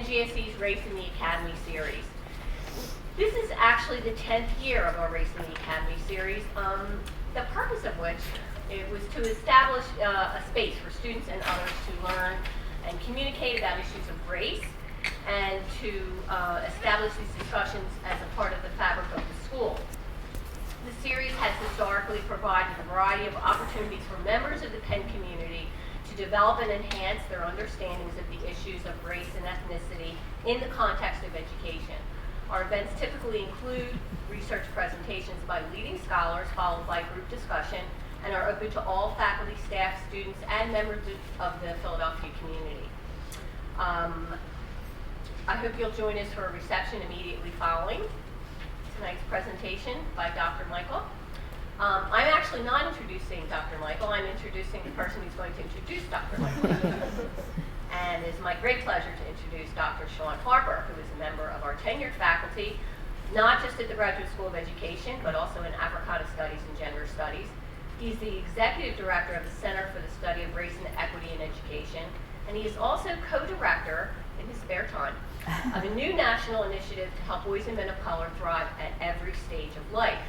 GSE's Race in the Academy series. This is actually the 10th year of our Race in the Academy series, the purpose of which it was to establish a space for students and others to learn and communicate about issues of race, and to establish these discussions as a part of the fabric of the school. The series has historically provided a variety of opportunities for members of the Penn community to develop and enhance their understandings of the issues of race and ethnicity in the context of education. Our events typically include research presentations by leading scholars followed by group discussion, and are open to all faculty, staff, students, and members of the Philadelphia community. I hope you'll join us for a reception immediately following tonight's presentation by Dr. Michael. I'm actually not introducing Dr. Michael, I'm introducing the person who's going to introduce Dr. Michael. And it's my great pleasure to introduce Dr. Sean Harper, who is a member of our tenured faculty, not just at the Graduate School of Education, but also in Africana Studies and Gender Studies. He's the Executive Director of the Center for the Study of Race and Equity in Education, and he is also co-director, in his spare time, of a new national initiative to help boys and men of color thrive at every stage of life.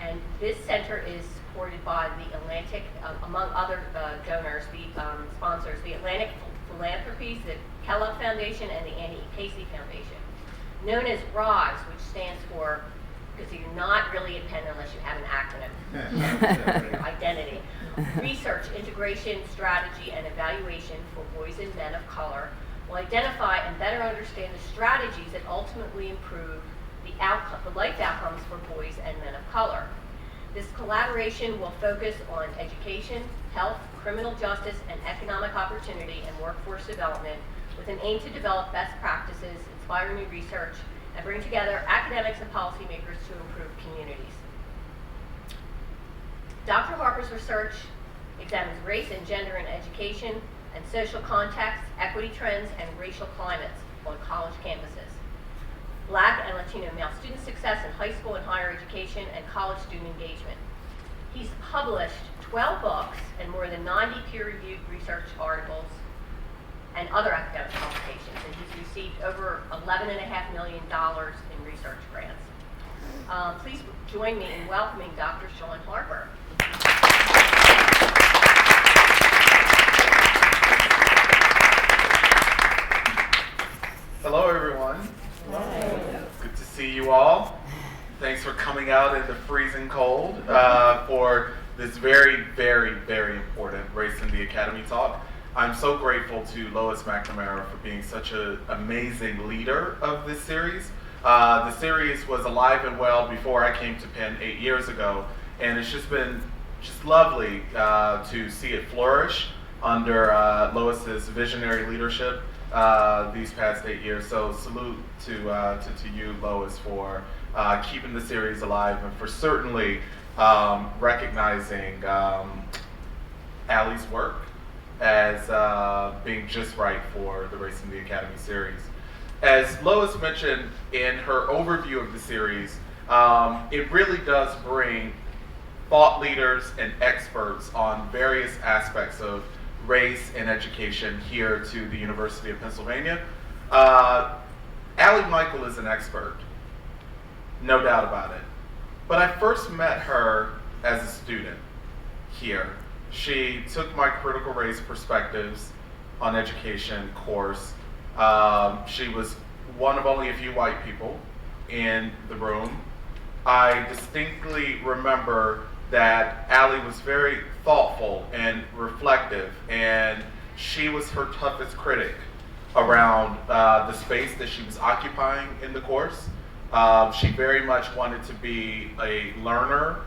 And this center is supported by the Atlantic, among other donors, sponsors, the Atlantic Philanthropies, the Kellogg Foundation, and the Annie Casey Foundation, known as RISE, which stands for, because you're not really a Penn unless you have an acronym for your identity, Research, Integration, Strategy, and Evaluation for Boys and Men of Color, will identify and better understand the strategies that ultimately improve the life outcomes for boys and men of color. This collaboration will focus on education, health, criminal justice, and economic opportunity and workforce development, with an aim to develop best practices, inspire new research, and bring together academics and policymakers to improve communities. Dr. Harper's research examines race and gender in education and social contexts, equity trends, and racial climates on college campuses. Black and Latino male student success in high school and higher education, and college student engagement. He's published 12 books and more than 90 peer-reviewed research articles and other academic publications, and he's received over $11.5 million in research grants. Please join me in welcoming Dr. Sean Harper. Hello, everyone. Hello. Good to see you all. Thanks for coming out in the freezing cold for this very, very, very important Race in the Academy talk. I'm so grateful to Lois McNamara for being such an amazing leader of this series. The series was alive and well before I came to Penn 8 years ago, and it's just been lovely to see it flourish under Lois's visionary leadership these past 8 years. So salute to you, Lois, for keeping the series alive, and for certainly recognizing Ali's work as being just right for the Race in the Academy series. As Lois mentioned in her overview of the series, it really does bring thought leaders and experts on various aspects of race and education here to the University of Pennsylvania. Ali Michael is an expert, no doubt about it. But I first met her as a student here. She took my critical race perspectives on education course. She was one of only a few white people in the room. I distinctly remember that Ali was very thoughtful and reflective, and she was her toughest critic around the space that she was occupying in the course. She very much wanted to be a learner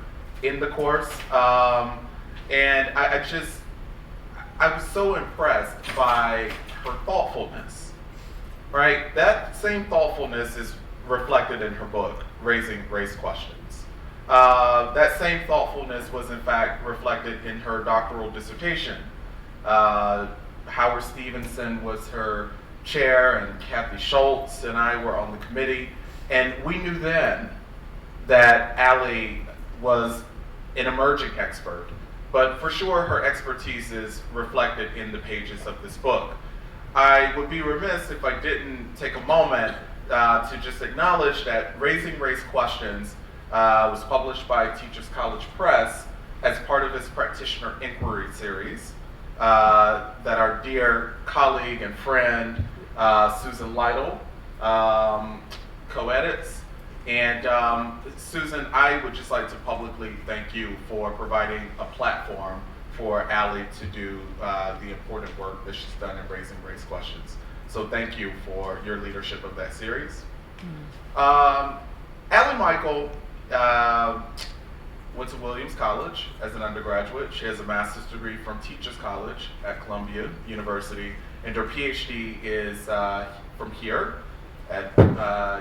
in the course, and I was so impressed by her thoughtfulness, right? That same thoughtfulness is reflected in her book, Raising Race Questions. That same thoughtfulness was in fact reflected in her doctoral dissertation. Howard Stevenson was her chair, and Kathy Schultz and I were on the committee, and we knew then that Ali was an emerging expert, but for sure her expertise is reflected in the pages of this book. I would be remiss if I didn't take a moment to just acknowledge that Raising Race Questions was published by Teachers College Press as part of its Practitioner Inquiry series that our dear colleague and friend Susan Lytle co-edits. And Susan, I would just like to publicly thank you for providing a platform for Ali to do the important work that she's done in Raising Race Questions. So thank you for your leadership of that series. Ali Michael went to Williams College as an undergraduate. She has a master's degree from Teachers College at Columbia University, and her PhD is from here at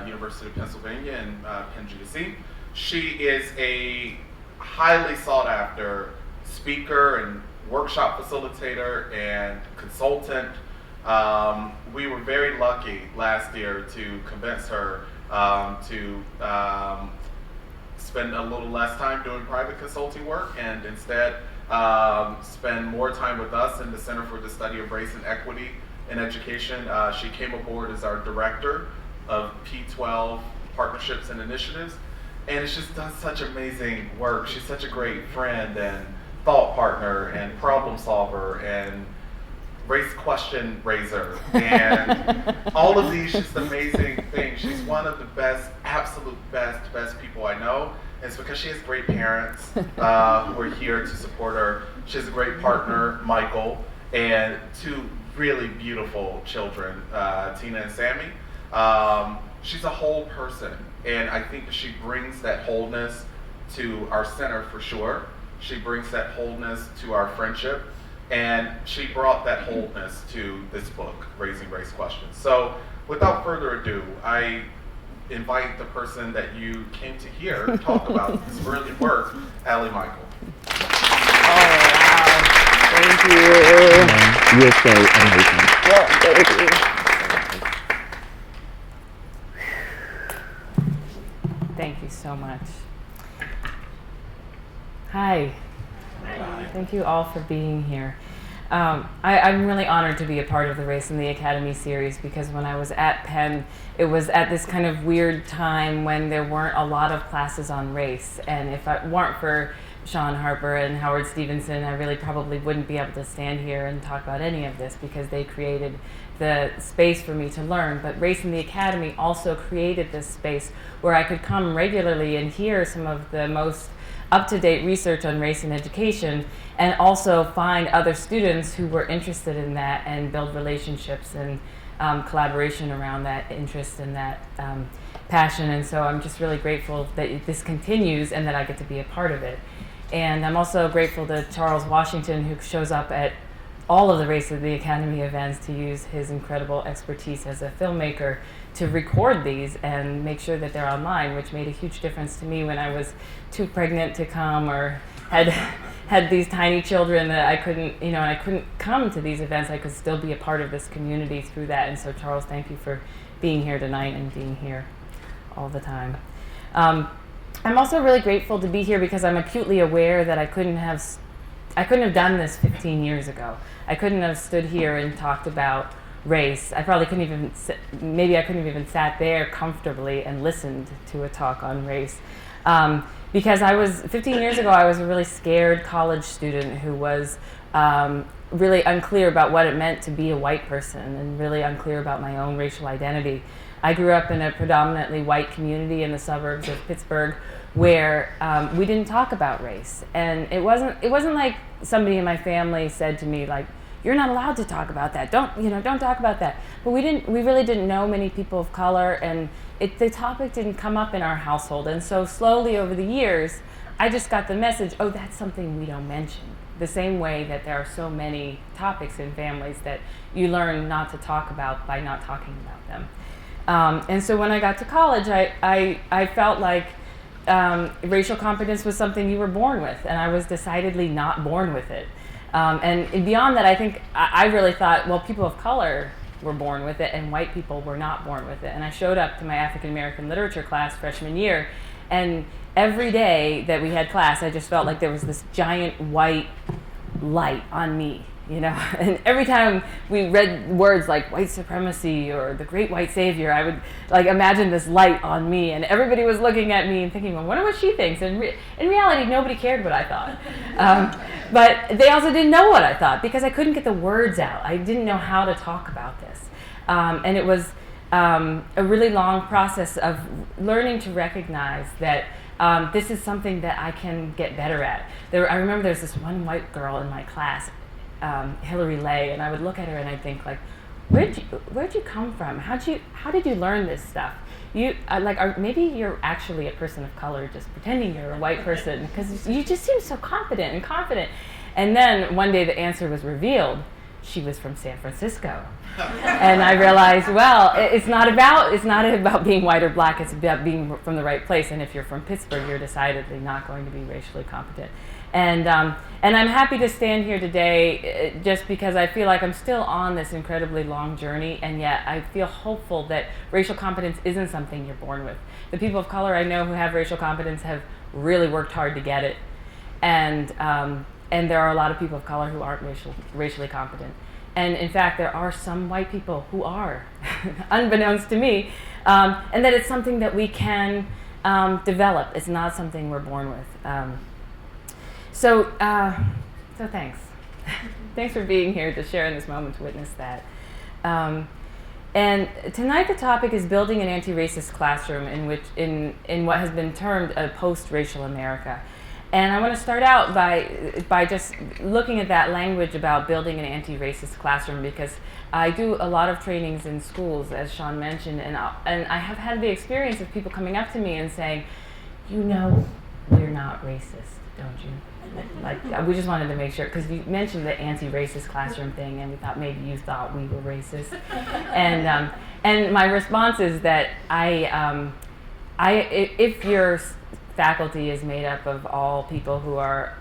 University of Pennsylvania and Penn GSE. She is a highly sought after speaker and workshop facilitator and consultant. We were very lucky last year to convince her to spend a little less time doing private consulting work and instead spend more time with us in the Center for the Study of Race and Equity in Education. She came aboard as our director of P12 Partnerships and Initiatives, and she's done such amazing work. She's such a great friend and thought partner and problem solver and race question raiser and all of these just amazing things. She's one of the best, absolute best people I know. And it's because she has great parents who are here to support her. She has a great partner, Michael, and two really beautiful children, Tina and Sammy. She's a whole person, and I think she brings that wholeness to our center for sure. She brings that wholeness to our friendship, and she brought that wholeness to this book, Raising Race Questions. So without further ado, I invite the person that you came to hear talk about this brilliant work, Ali Michael. Oh, wow. Thank you. You're so amazing. Well, thank you. Thank you so much. Hi. Thank you all for being here. I'm really honored to be a part of the Race in the Academy series because when I was at Penn, it was at this kind of weird time when there weren't a lot of classes on race. And if it weren't for Sean Harper and Howard Stevenson, I really probably wouldn't be able to stand here and talk about any of this because they created the space for me to learn. But Race in the Academy also created this space where I could come regularly and hear some of the most up-to-date research on race in education and also find other students who were interested in that and build relationships and collaboration around that interest and that passion. And so I'm just really grateful that this continues and that I get to be a part of it. And I'm also grateful to Charles Washington, who shows up at all of the Race of the Academy events to use his incredible expertise as a filmmaker to record these and make sure that they're online, which made a huge difference to me when I was too pregnant to come or had these tiny children that I couldn't come to these events. I could still be a part of this community through that. And so Charles, thank you for being here tonight and being here all the time. I'm also really grateful to be here because I'm acutely aware that I couldn't have done this 15 years ago. I couldn't have stood here and talked about race. I probably couldn't even, maybe I couldn't have even sat there comfortably and listened to a talk on race. Because 15 years ago, I was a really scared college student who was really unclear about what it meant to be a white person and really unclear about my own racial identity. I grew up in a predominantly white community in the suburbs of Pittsburgh where we didn't talk about race. And it wasn't like somebody in my family said to me, like, you're not allowed to talk about that. Don't talk about that. But we really didn't know many people of color, and the topic didn't come up in our household. And so slowly over the years, I just got the message, oh, that's something we don't mention. The same way that there are so many topics in families that you learn not to talk about by not talking about them. And so when I got to college, I felt like racial competence was something you were born with, and I was decidedly not born with it. And beyond that, I think I really thought, well, people of color were born with it and white people were not born with it. And I showed up to my African American literature class freshman year, and every day that we had class, I just felt like there was this giant white light on me. And every time we read words like white supremacy or the great white savior, I would like imagine this light on me, and everybody was looking at me and thinking, well, I wonder what she thinks. And in reality, nobody cared what I thought. But they also didn't know what I thought because I couldn't get the words out. I didn't know how to talk about this. And it was a really long process of learning to recognize that this is something that I can get better at. I remember there's this one white girl in my class, Hillary Lay, and I would look at her and I'd think like, where'd you come from? How did you learn this stuff? Maybe you're actually a person of color just pretending you're a white person because you just seem so confident and confident. And then one day the answer was revealed. She was from San Francisco. And I realized, well, it's not about being white or black, it's about being from the right place. And if you're from Pittsburgh, you're decidedly not going to be racially competent. And I'm happy to stand here today just because I feel like I'm still on this incredibly long journey, and yet I feel hopeful that racial competence isn't something you're born with. The people of color I know who have racial competence have really worked hard to get it. And there are a lot of people of color who aren't racially competent. And in fact, there are some white people who are, unbeknownst to me, and that it's something that we can develop. It's not something we're born with. So thanks. Thanks for being here to share in this moment to witness that. And tonight the topic is building an anti-racist classroom in what has been termed a post-racial America. And I want to start out by just looking at that language about building an anti-racist classroom, because I do a lot of trainings in schools, as Sean mentioned, and I have had the experience of people coming up to me and saying, we're not racist, don't you? Like, we just wanted to make sure, because you mentioned the anti-racist classroom thing, and we thought maybe you thought we were racist. And my response is that if your faculty is made up of all people who are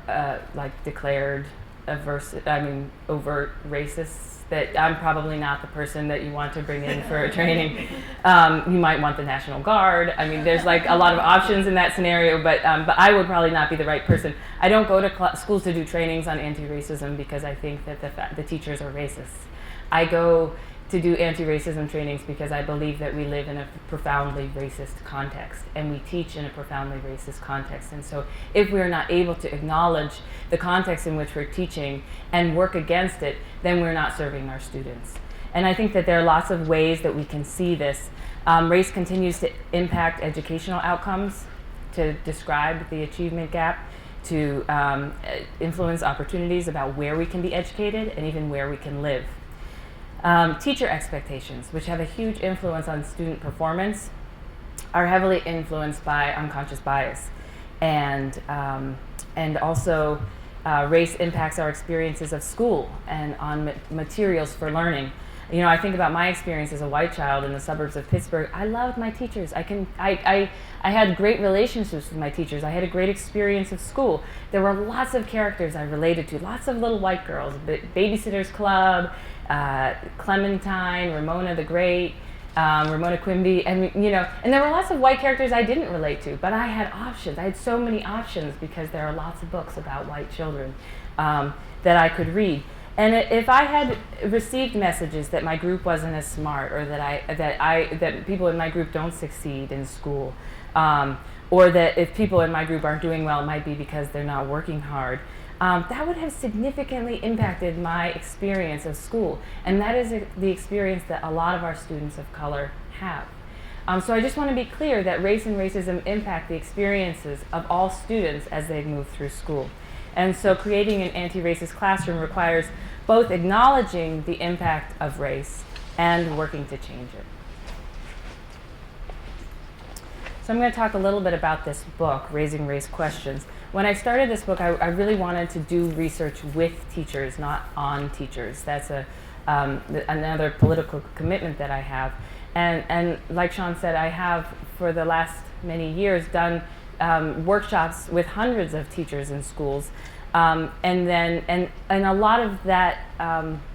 declared overt racists, that I'm probably not the person that you want to bring in for a training. You might want the National Guard. I mean, there's like a lot of options in that scenario, but I would probably not be the right person. I don't go to schools to do trainings on anti-racism because I think that the teachers are racists. I go to do anti-racism trainings because I believe that we live in a profoundly racist context, and we teach in a profoundly racist context. And so if we're not able to acknowledge the context in which we're teaching and work against it, then we're not serving our students. And I think that there are lots of ways that we can see this. Race continues to impact educational outcomes, to describe the achievement gap, to influence opportunities about where we can be educated and even where we can live. Teacher expectations, which have a huge influence on student performance, are heavily influenced by unconscious bias. And also race impacts our experiences of school and on materials for learning. I think about my experience as a white child in the suburbs of Pittsburgh. I loved my teachers. I had great relationships with my teachers. I had a great experience of school. There were lots of characters I related to, lots of little white girls, Babysitter's Club, Clementine, Ramona the Great, Ramona Quimby, and there were lots of white characters I didn't relate to, but I had options. I had so many options because there are lots of books about white children that I could read. And if I had received messages that my group wasn't as smart, or that people in my group don't succeed in school, or that if people in my group aren't doing well, it might be because they're not working hard, that would have significantly impacted my experience of school. And that is the experience that a lot of our students of color have. So I just want to be clear that race and racism impact the experiences of all students as they move through school. And so creating an anti-racist classroom requires both acknowledging the impact of race and working to change it. So I'm going to talk a little bit about this book, Raising Race Questions. When I started this book, I really wanted to do research with teachers, not on teachers. That's another political commitment that I have. And like Sean said, I have, for the last many years, done workshops with hundreds of teachers in schools. And a lot of that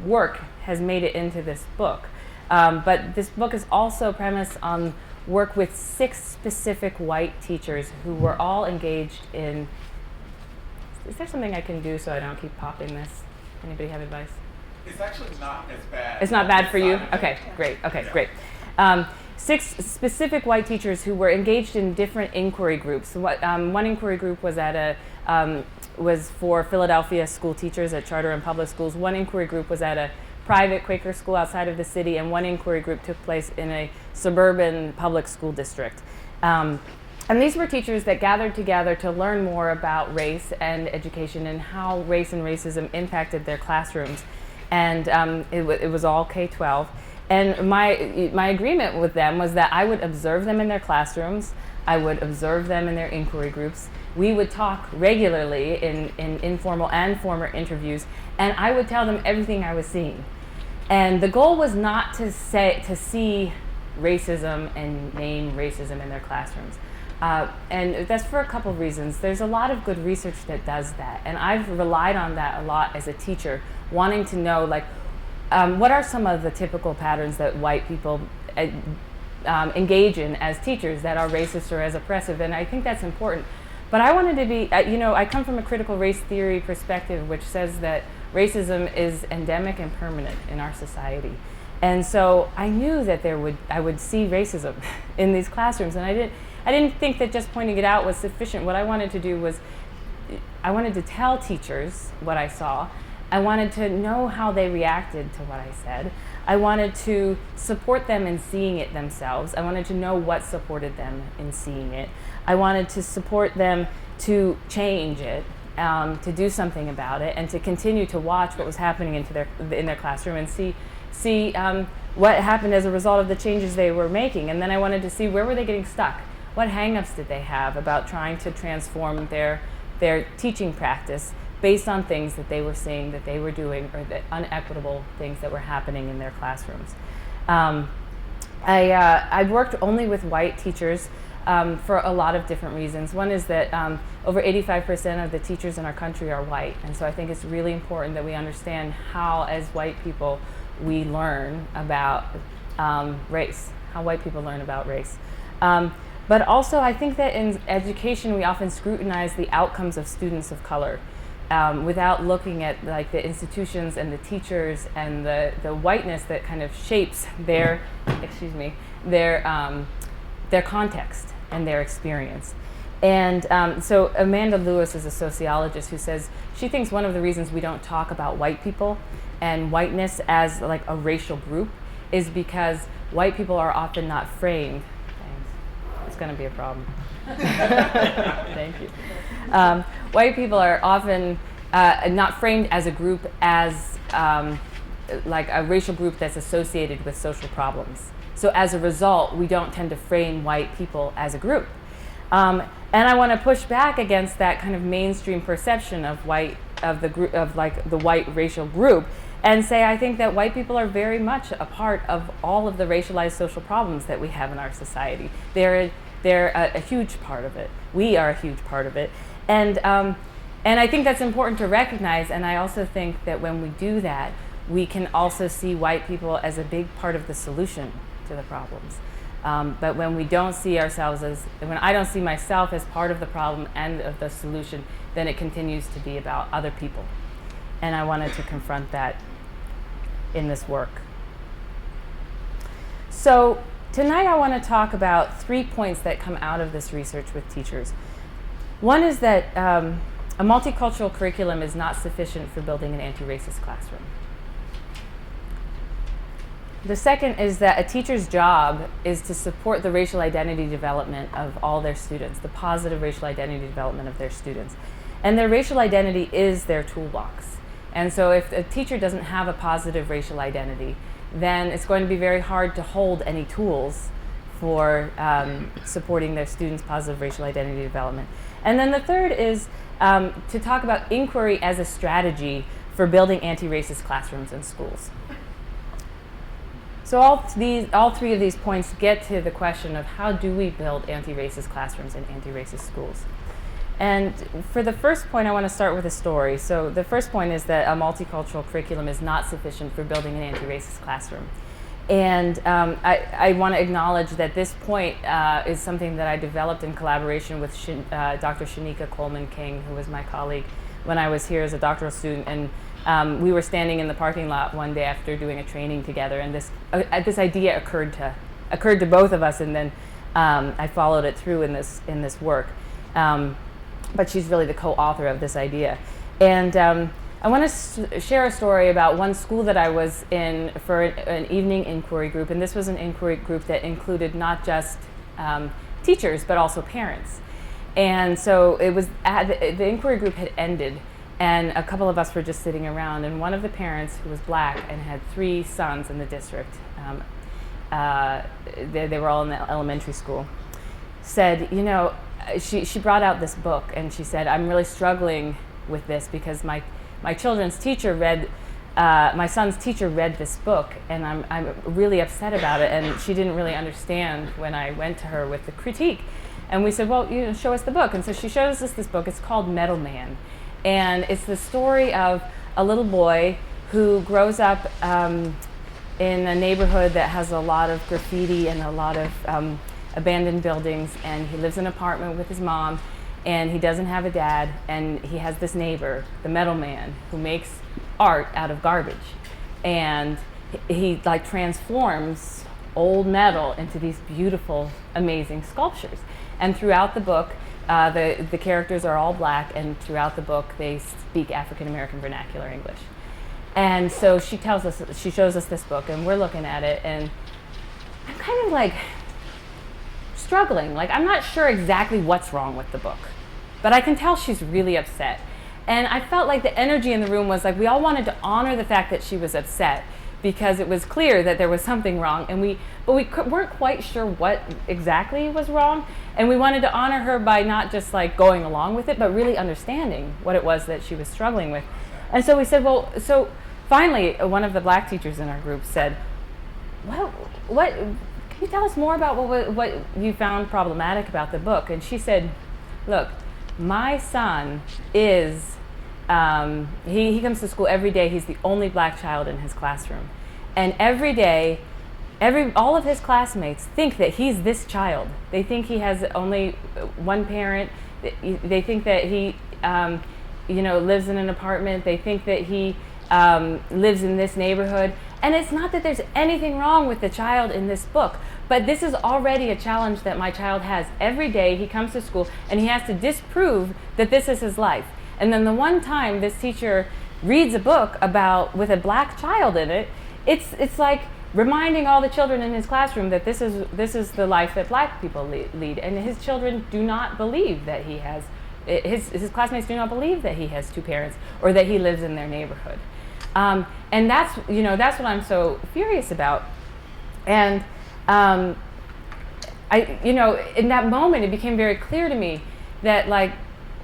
work has made it into this book. But this book is also premised on work with 6 specific white teachers who were all engaged in... Is there something I can do so I don't keep popping this? Anybody have advice? It's actually not as bad. It's not bad for you? Decided. Okay, great. Okay, Yeah. great. 6 specific white teachers who were engaged in different inquiry groups. One inquiry group was was for Philadelphia school teachers at charter and public schools. One inquiry group was at a private Quaker school outside of the city, and one inquiry group took place in a suburban public school district. And these were teachers that gathered together to learn more about race and education and how race and racism impacted their classrooms. And it was all K-12. And my agreement with them was that I would observe them in their classrooms. I would observe them in their inquiry groups. We would talk regularly in informal and formal interviews, and I would tell them everything I was seeing. And the goal was not to see racism and name racism in their classrooms. And that's for a couple of reasons. There's a lot of good research that does that, and I've relied on that a lot as a teacher, wanting to know, like, what are some of the typical patterns that white people engage in as teachers that are racist or as oppressive, and I think that's important. But I wanted to be, I come from a critical race theory perspective, which says that racism is endemic and permanent in our society. And so I knew that I would see racism in these classrooms, and I didn't think that just pointing it out was sufficient. What I wanted to do was, I wanted to tell teachers what I saw. I wanted to know how they reacted to what I said. I wanted to support them in seeing it themselves. I wanted to know what supported them in seeing it. I wanted to support them to change it, to do something about it, and to continue to watch what was happening in their classroom and see what happened as a result of the changes they were making. And then I wanted to see, where were they getting stuck? What hang-ups did they have about trying to transform their teaching practice based on things that they were seeing that they were doing, or the unequitable things that were happening in their classrooms. I worked only with white teachers for a lot of different reasons. One is that over 85% of the teachers in our country are white, and so I think it's really important that we understand how, as white people, we learn about race, how white people learn about race. But also, I think that in education, we often scrutinize the outcomes of students of color without looking at, like, the institutions and the teachers and the whiteness that kind of shapes their context and their experience. And so Amanda Lewis is a sociologist who says she thinks one of the reasons we don't talk about white people and whiteness as, like, a racial group is because white people are often not framed. It's going to be a problem. Thank you. White people are often not framed as a group as like a racial group that's associated with social problems. So as a result, we don't tend to frame white people as a group. And I want to push back against that kind of mainstream perception of the white racial group, and say I think that white people are very much a part of all of the racialized social problems that we have in our society. They're a huge part of it. We are a huge part of it. And I think that's important to recognize, and I also think that when we do that, we can also see white people as a big part of the solution to the problems. But when we don't see ourselves when I don't see myself as part of the problem and of the solution, then it continues to be about other people. And I wanted to confront that in this work. So tonight I want to talk about 3 points that come out of this research with teachers. One is that a multicultural curriculum is not sufficient for building an anti-racist classroom. The second is that a teacher's job is to support the racial identity development of all their students, the positive racial identity development of their students. And their racial identity is their toolbox. And so if a teacher doesn't have a positive racial identity, then it's going to be very hard to hold any tools for supporting their students' positive racial identity development. And then the third is to talk about inquiry as a strategy for building anti-racist classrooms in schools. So all three of these points get to the question of how do we build anti-racist classrooms in anti-racist schools. And for the first point, I want to start with a story. So the first point is that a multicultural curriculum is not sufficient for building an anti-racist classroom. And I want to acknowledge that this point is something that I developed in collaboration with Dr. Shanika Coleman King, who was my colleague when I was here as a doctoral student. And we were standing in the parking lot one day after doing a training together, and this idea occurred to both of us, and then I followed it through in this work. But she's really the co-author of this idea. And I want to share a story about one school that I was in for an evening inquiry group, and this was an inquiry group that included not just teachers, but also parents. And so it was, the inquiry group had ended, and a couple of us were just sitting around, and one of the parents, who was black and had 3 sons in the district, they were all in the elementary school, said, you know, she brought out this book, and she said, I'm really struggling with this because my children's teacher read, my son's teacher read this book, and I'm really upset about it, and she didn't really understand when I went to her with the critique. And we said, well, you know, show us the book. And so she shows us this book. It's called Metal Man. And it's the story of a little boy who grows up in a neighborhood that has a lot of graffiti and a lot of abandoned buildings. And he lives in an apartment with his mom. And he doesn't have a dad. And he has this neighbor, the Metal Man, who makes art out of garbage. And he like transforms old metal into these beautiful, amazing sculptures. And throughout the book, the characters are all black, and throughout the book they speak African American vernacular English. And so she shows us this book, and we're looking at it, and I'm kind of like struggling. Like, I'm not sure exactly what's wrong with the book, but I can tell she's really upset. And I felt like the energy in the room was like we all wanted to honor the fact that she was upset, because it was clear that there was something wrong, and we weren't quite sure what exactly was wrong, and we wanted to honor her by not just like going along with it, but really understanding what it was that she was struggling with. And so we said, well, so finally one of the black teachers in our group said, what can you tell us more about what you found problematic about the book? And she said, look, my son is he comes to school every day. He's the only black child in his classroom. And every day, all of his classmates think that he's this child. They think he has only one parent. They think that he, lives in an apartment. They think that he lives in this neighborhood. And it's not that there's anything wrong with the child in this book, but this is already a challenge that my child has. Every day he comes to school and he has to disprove that this is his life. And then the one time this teacher reads a book with a black child in it, it's like reminding all the children in his classroom that this is the life that black people lead. And his children do not believe that he has, his classmates do not believe that he has 2 parents or that he lives in their neighborhood. And that's what I'm so furious about. And in that moment, it became very clear to me that like,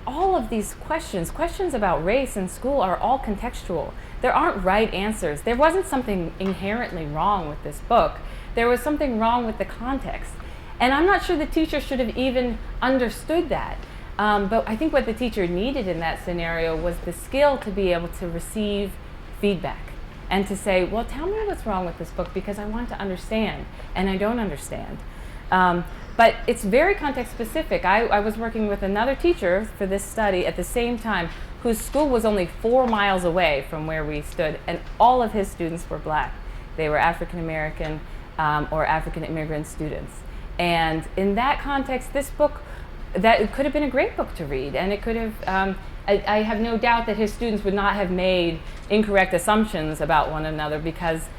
all of these questions about race in school are all contextual. There aren't right answers. There wasn't something inherently wrong with this book. There was something wrong with the context. And I'm not sure the teacher should have even understood that. But I think what the teacher needed in that scenario was the skill to be able to receive feedback and to say, well, tell me what's wrong with this book because I want to understand, and I don't understand. But it's very context specific. I was working with another teacher for this study at the same time whose school was only 4 miles away from where we stood, and all of his students were black. They were African American or African immigrant students. And in that context, this book, that could have been a great book to read, and it could have, I have no doubt that his students would not have made incorrect assumptions about one another because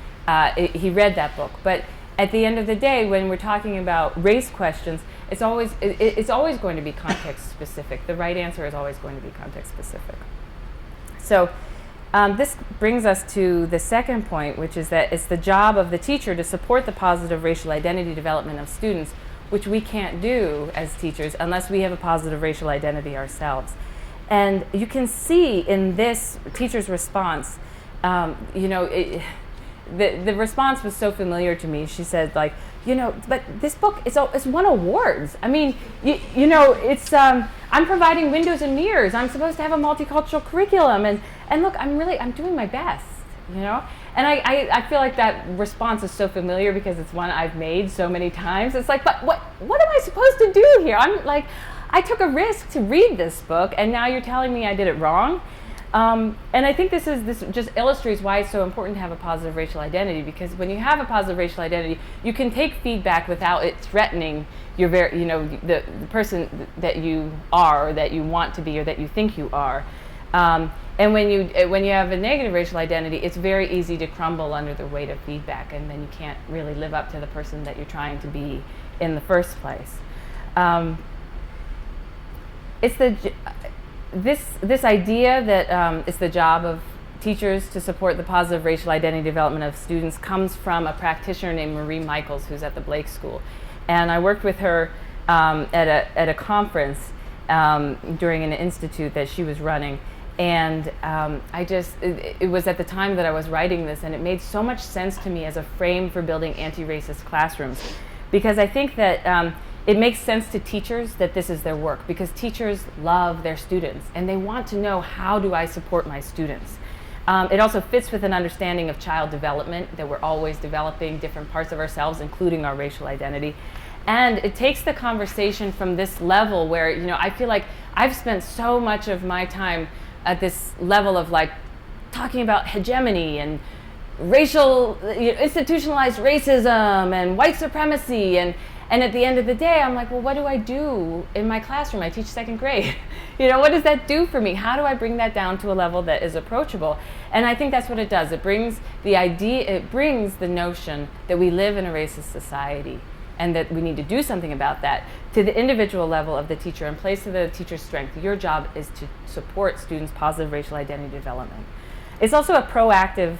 he read that book. But at the end of the day, when we're talking about race questions, it's always going to be context specific. The right answer is always going to be context specific. So this brings us to the second point, which is that it's the job of the teacher to support the positive racial identity development of students, which we can't do as teachers unless we have a positive racial identity ourselves. And you can see in this teacher's response, the response was so familiar to me. She said, like, but this book it's won awards. I mean, it's I'm providing windows and mirrors. I'm supposed to have a multicultural curriculum, and look, I'm doing my best, And I feel like that response is so familiar because it's one I've made so many times. It's like, but what am I supposed to do here? I'm like, I took a risk to read this book, and now you're telling me I did it wrong. And I think this just illustrates why it's so important to have a positive racial identity, because when you have a positive racial identity, you can take feedback without it threatening your the person that you are, or that you want to be, or that you think you are. And when you have a negative racial identity, it's very easy to crumble under the weight of feedback, and then you can't really live up to the person that you're trying to be in the first place. It's this idea that it's the job of teachers to support the positive racial identity development of students comes from a practitioner named Marie Michaels, who's at the Blake School. And I worked with her at a conference during an institute that she was running. And it was at the time that I was writing this, and it made so much sense to me as a frame for building anti-racist classrooms. Because I think that it makes sense to teachers that this is their work, because teachers love their students and they want to know, how do I support my students? It also fits with an understanding of child development, that we're always developing different parts of ourselves, including our racial identity. And it takes the conversation from this level where, I feel like I've spent so much of my time at this level of like talking about hegemony and racial, institutionalized racism and white supremacy, and at the end of the day, I'm like, well, what do I do in my classroom? I teach second grade. What does that do for me? How do I bring that down to a level that is approachable? And I think that's what it does. It brings the notion that we live in a racist society and that we need to do something about that to the individual level of the teacher and plays to the teacher's strength. Your job is to support students' positive racial identity development. It's also a proactive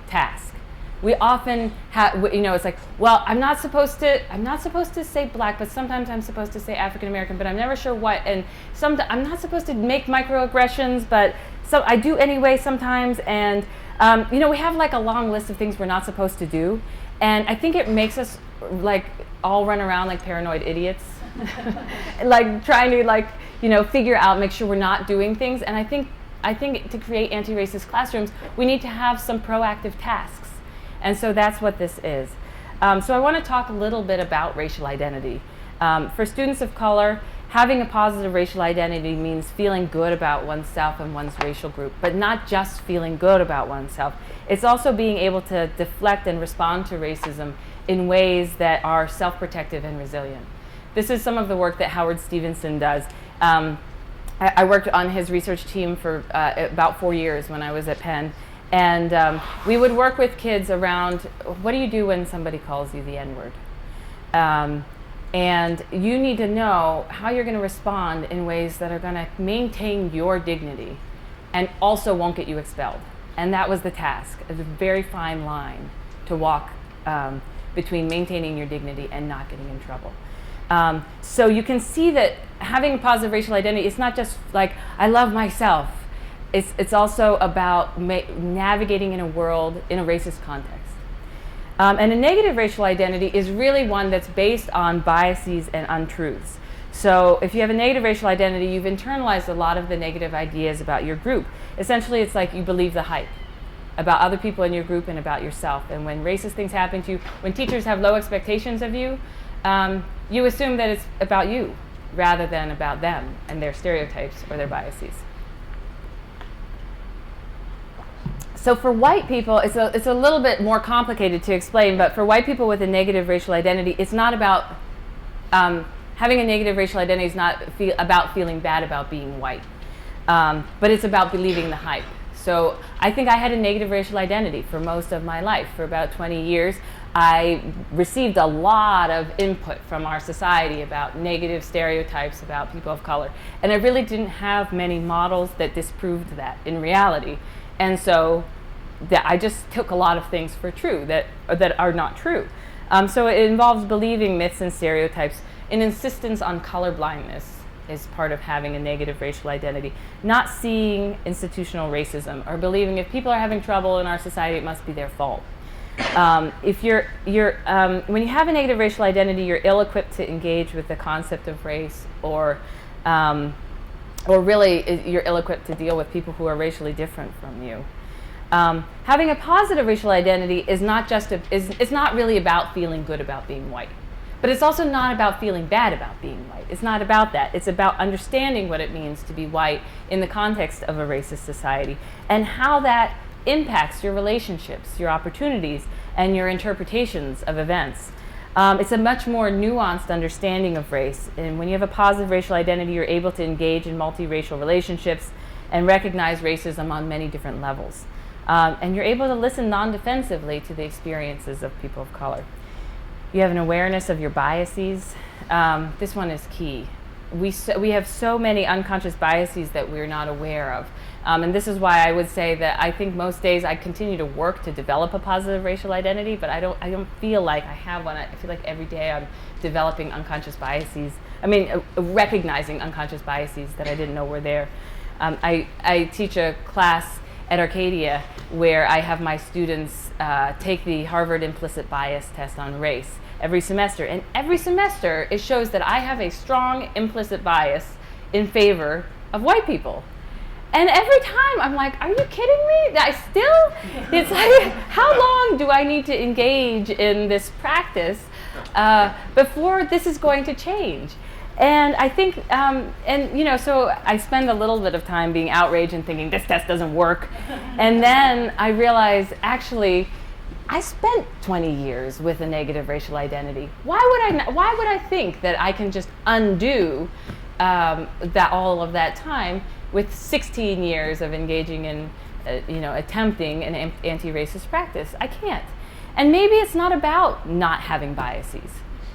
task. We often have, it's like, well, I'm not supposed to say black, but sometimes I'm supposed to say African American, but I'm never sure what. And I'm not supposed to make microaggressions, but I do anyway sometimes. And we have like a long list of things we're not supposed to do, and I think it makes us like all run around like paranoid idiots, like trying to figure out, make sure we're not doing things. And I think to create anti-racist classrooms, we need to have some proactive tasks. And so that's what this is. So I want to talk a little bit about racial identity. For students of color, having a positive racial identity means feeling good about oneself and one's racial group, but not just feeling good about oneself. It's also being able to deflect and respond to racism in ways that are self-protective and resilient. This is some of the work that Howard Stevenson does. I worked on his research team for about 4 years when I was at Penn. And we would work with kids around, what do you do when somebody calls you the N-word? And you need to know how you're going to respond in ways that are going to maintain your dignity and also won't get you expelled. And that was the task. It was a very fine line to walk between maintaining your dignity and not getting in trouble. So you can see that having a positive racial identity, it's not just like, I love myself. It's also about navigating in a world in a racist context. And a negative racial identity is really one that's based on biases and untruths. So if you have a negative racial identity, you've internalized a lot of the negative ideas about your group. Essentially, it's like you believe the hype about other people in your group and about yourself. And when racist things happen to you, when teachers have low expectations of you, you assume that it's about you rather than about them and their stereotypes or their biases. So for white people, it's a little bit more complicated to explain, but for white people with a negative racial identity, it's not about, having a negative racial identity is not about feeling bad about being white, but it's about believing the hype. So I think I had a negative racial identity for most of my life. For about 20 years, I received a lot of input from our society about negative stereotypes about people of color, and I really didn't have many models that disproved that in reality. And so I just took a lot of things for true that are not true. So it involves believing myths and stereotypes. An insistence on color blindness is part of having a negative racial identity. Not seeing institutional racism or believing if people are having trouble in our society, it must be their fault. If when you have a negative racial identity, you're ill-equipped to engage with the concept of race, or really you're ill-equipped to deal with people who are racially different from you. Having a positive racial identity is not really about feeling good about being white, But it's also not about feeling bad about being white. It's not about that. It's about understanding what it means to be white in the context of a racist society and how that impacts your relationships, your opportunities, and your interpretations of events. It's a much more nuanced understanding of race. And when you have a positive racial identity, you're able to engage in multiracial relationships and recognize racism on many different levels. And you're able to listen non-defensively to the experiences of people of color. You have an awareness of your biases. This one is key. We have so many unconscious biases that we're not aware of. And this is why I would say that I think most days I continue to work to develop a positive racial identity, but I don't feel like I have one. I feel like every day I'm developing unconscious biases. Recognizing unconscious biases that I didn't know were there. I teach a class at Arcadia where I have my students take the Harvard implicit bias test on race every semester. And every semester it shows that I have a strong implicit bias in favor of white people. And every time I'm like, are you kidding me? It's like, how long do I need to engage in this practice before this is going to change? And I think, so I spend a little bit of time being outraged and thinking, this test doesn't work. And then I realize, actually, I spent 20 years with a negative racial identity. Why would I think that I can just undo all of that time with 16 years of engaging in, attempting an anti-racist practice? I can't. And maybe it's not about not having biases.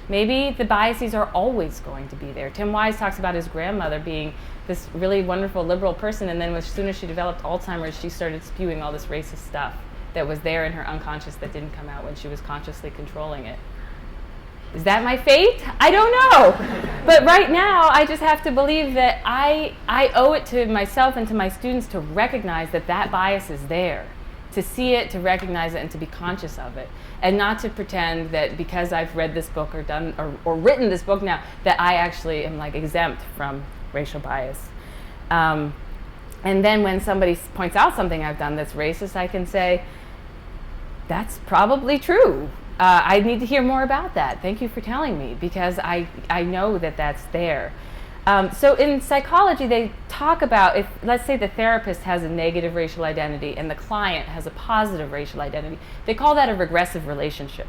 Maybe the biases are always going to be there. Tim Wise talks about his grandmother being this really wonderful liberal person, and then as soon as she developed Alzheimer's, she started spewing all this racist stuff that was there in her unconscious that didn't come out when she was consciously controlling it. Is that my fate? I don't know. But right now, I just have to believe that I owe it to myself and to my students to recognize that that bias is there, to see it, to recognize it, and to be conscious of it, and not to pretend that because I've read this book or written this book now, that I actually am exempt from racial bias. And then when somebody points out something I've done that's racist, I can say, that's probably true. I need to hear more about that. Thank you for telling me, because I know that that's there. So in psychology, they talk about, if let's say the therapist has a negative racial identity and the client has a positive racial identity, they call that a regressive relationship,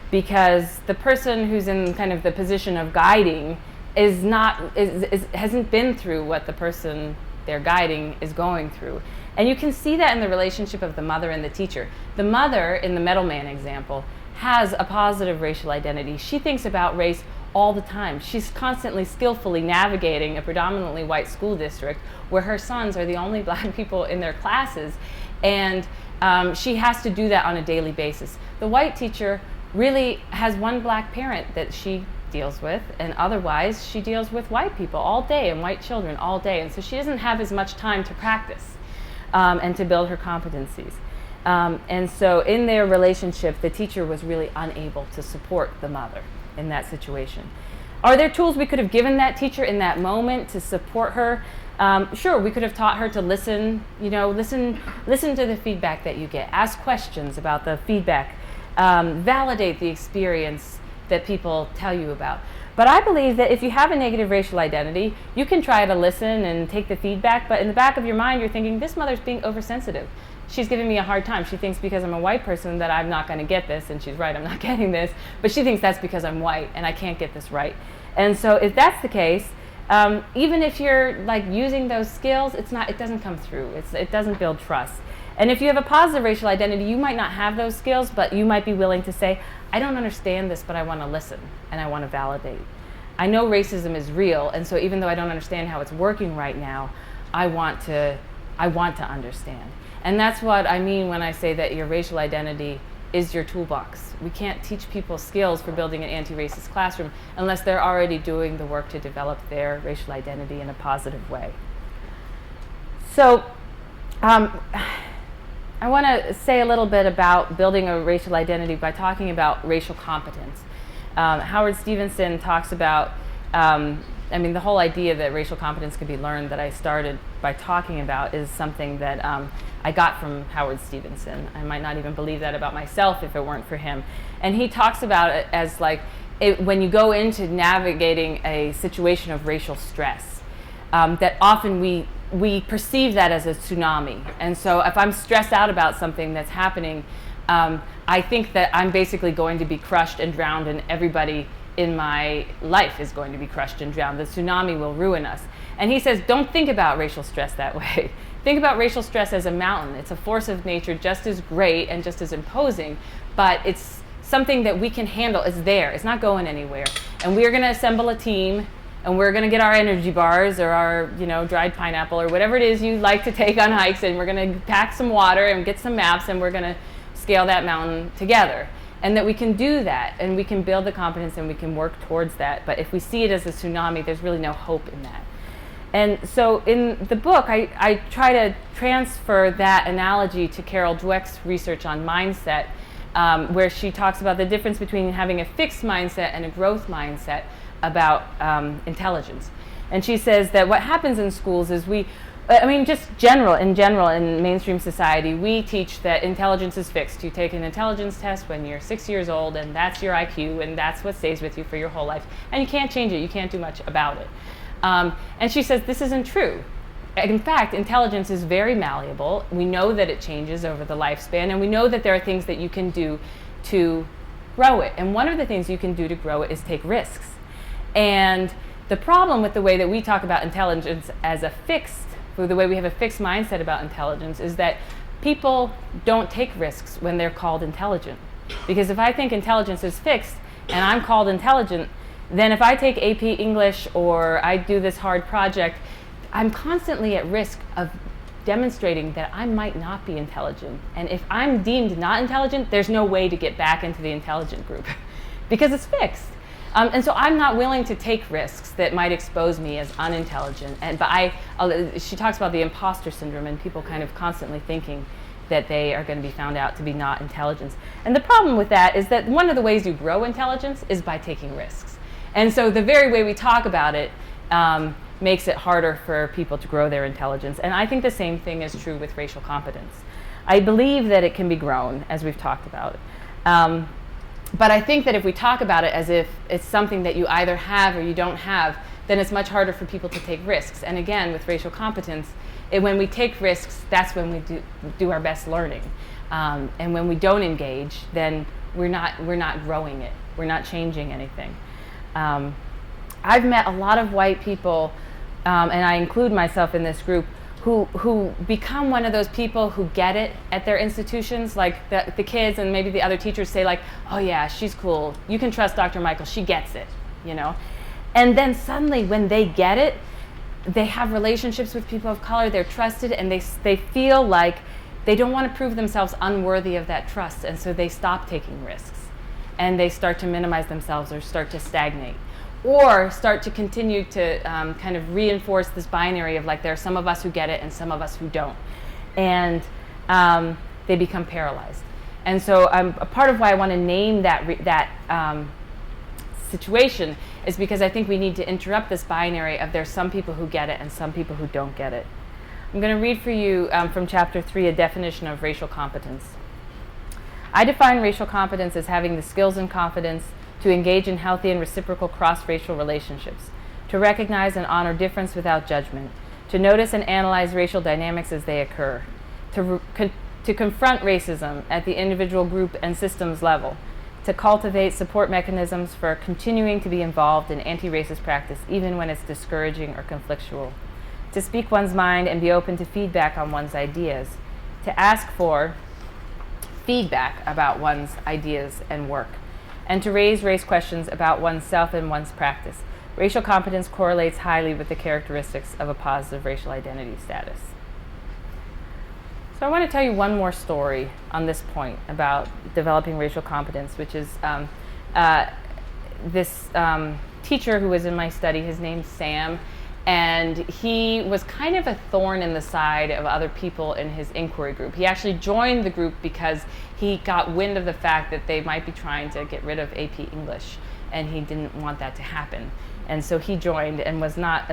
because the person who's in kind of the position of guiding hasn't been through what the person they're guiding is going through. And you can see that in the relationship of the mother and the teacher. The mother, in the Metal Man example, has a positive racial identity. She thinks about race all the time. She's constantly skillfully navigating a predominantly white school district where her sons are the only black people in their classes, and she has to do that on a daily basis. The white teacher really has one black parent that she deals with, and otherwise she deals with white people all day and white children all day, and so she doesn't have as much time to practice and to build her competencies. And so in their relationship, the teacher was really unable to support the mother in that situation. Are there tools we could have given that teacher in that moment to support her? Sure, we could have taught her to listen to the feedback that you get, ask questions about the feedback, validate the experience that people tell you about. But I believe that if you have a negative racial identity, you can try to listen and take the feedback, but in the back of your mind, you're thinking, this mother's being oversensitive. She's giving me a hard time. She thinks because I'm a white person that I'm not going to get this, and she's right, I'm not getting this, but she thinks that's because I'm white and I can't get this right. And so if that's the case, even if you're using those skills, it doesn't come through. It doesn't build trust. And if you have a positive racial identity, you might not have those skills, but you might be willing to say, I don't understand this, but I want to listen and I want to validate. I know racism is real, and so even though I don't understand how it's working right now, I want to understand. And that's what I mean when I say that your racial identity is your toolbox. We can't teach people skills for building an anti-racist classroom unless they're already doing the work to develop their racial identity in a positive way. So I want to say a little bit about building a racial identity by talking about racial competence. Howard Stevenson talks about, the whole idea that racial competence can be learned that I started by talking about is something that I got from Howard Stevenson. I might not even believe that about myself if it weren't for him. And he talks about it as when you go into navigating a situation of racial stress, that often we perceive that as a tsunami. And so if I'm stressed out about something that's happening, I think that I'm basically going to be crushed and drowned, and everybody in my life is going to be crushed and drowned. The tsunami will ruin us. And he says, don't think about racial stress that way. Think about racial stress as a mountain. It's a force of nature just as great and just as imposing, but it's something that we can handle. It's there. It's not going anywhere. And we're going to assemble a team, and we're going to get our energy bars or our, dried pineapple or whatever it is you like to take on hikes, and we're going to pack some water and get some maps, and we're going to scale that mountain together. And that we can do that, and we can build the competence, and we can work towards that. But if we see it as a tsunami, there's really no hope in that. And so in the book, I try to transfer that analogy to Carol Dweck's research on mindset, where she talks about the difference between having a fixed mindset and a growth mindset about intelligence. And she says that what happens in schools is in mainstream society, we teach that intelligence is fixed. You take an intelligence test when you're 6 years old, and that's your IQ, and that's what stays with you for your whole life. And you can't change it. You can't do much about it. And she says this isn't true. In fact, intelligence is very malleable. We know that it changes over the lifespan, and we know that there are things that you can do to grow it. And one of the things you can do to grow it is take risks. And the problem with the way that we talk about intelligence as the way we have a fixed mindset about intelligence, is that people don't take risks when they're called intelligent. Because if I think intelligence is fixed and I'm called intelligent, then if I take AP English or I do this hard project, I'm constantly at risk of demonstrating that I might not be intelligent. And if I'm deemed not intelligent, there's no way to get back into the intelligent group because it's fixed. And so I'm not willing to take risks that might expose me as unintelligent. She talks about the imposter syndrome and people kind of constantly thinking that they are going to be found out to be not intelligent. And the problem with that is that one of the ways you grow intelligence is by taking risks. And so the very way we talk about it makes it harder for people to grow their intelligence. And I think the same thing is true with racial competence. I believe that it can be grown, as we've talked about. But I think that if we talk about it as if it's something that you either have or you don't have, then it's much harder for people to take risks. And again, with racial competence, when we take risks, that's when we do our best learning. And when we don't engage, then we're not growing it. We're not changing anything. I've met a lot of white people, and I include myself in this group, who become one of those people who get it at their institutions, like the kids and maybe the other teachers say like, oh yeah, she's cool. You can trust Dr. Michael, she gets it, And then suddenly when they get it, they have relationships with people of color, they're trusted, and they feel like they don't want to prove themselves unworthy of that trust, and so they stop taking risks. And they start to minimize themselves or start to stagnate. Or start to continue to kind of reinforce this binary of like there are some of us who get it and some of us who don't. And they become paralyzed. And so a part of why I want to name that situation is because I think we need to interrupt this binary of there's some people who get it and some people who don't get it. I'm going to read for you from Chapter 3 a definition of racial competence. I define racial competence as having the skills and confidence to engage in healthy and reciprocal cross-racial relationships, to recognize and honor difference without judgment, to notice and analyze racial dynamics as they occur, to confront racism at the individual, group, and systems level, to cultivate support mechanisms for continuing to be involved in anti-racist practice even when it's discouraging or conflictual, to speak one's mind and be open to feedback on one's ideas, to ask for feedback about one's ideas and work, and to raise race questions about oneself and one's practice. Racial competence correlates highly with the characteristics of a positive racial identity status. So I want to tell you one more story on this point about developing racial competence, which is this teacher who was in my study. His name's Sam, and he was kind of a thorn in the side of other people in his inquiry group. He actually joined the group because he got wind of the fact that they might be trying to get rid of AP English and he didn't want that to happen. And so he joined and was not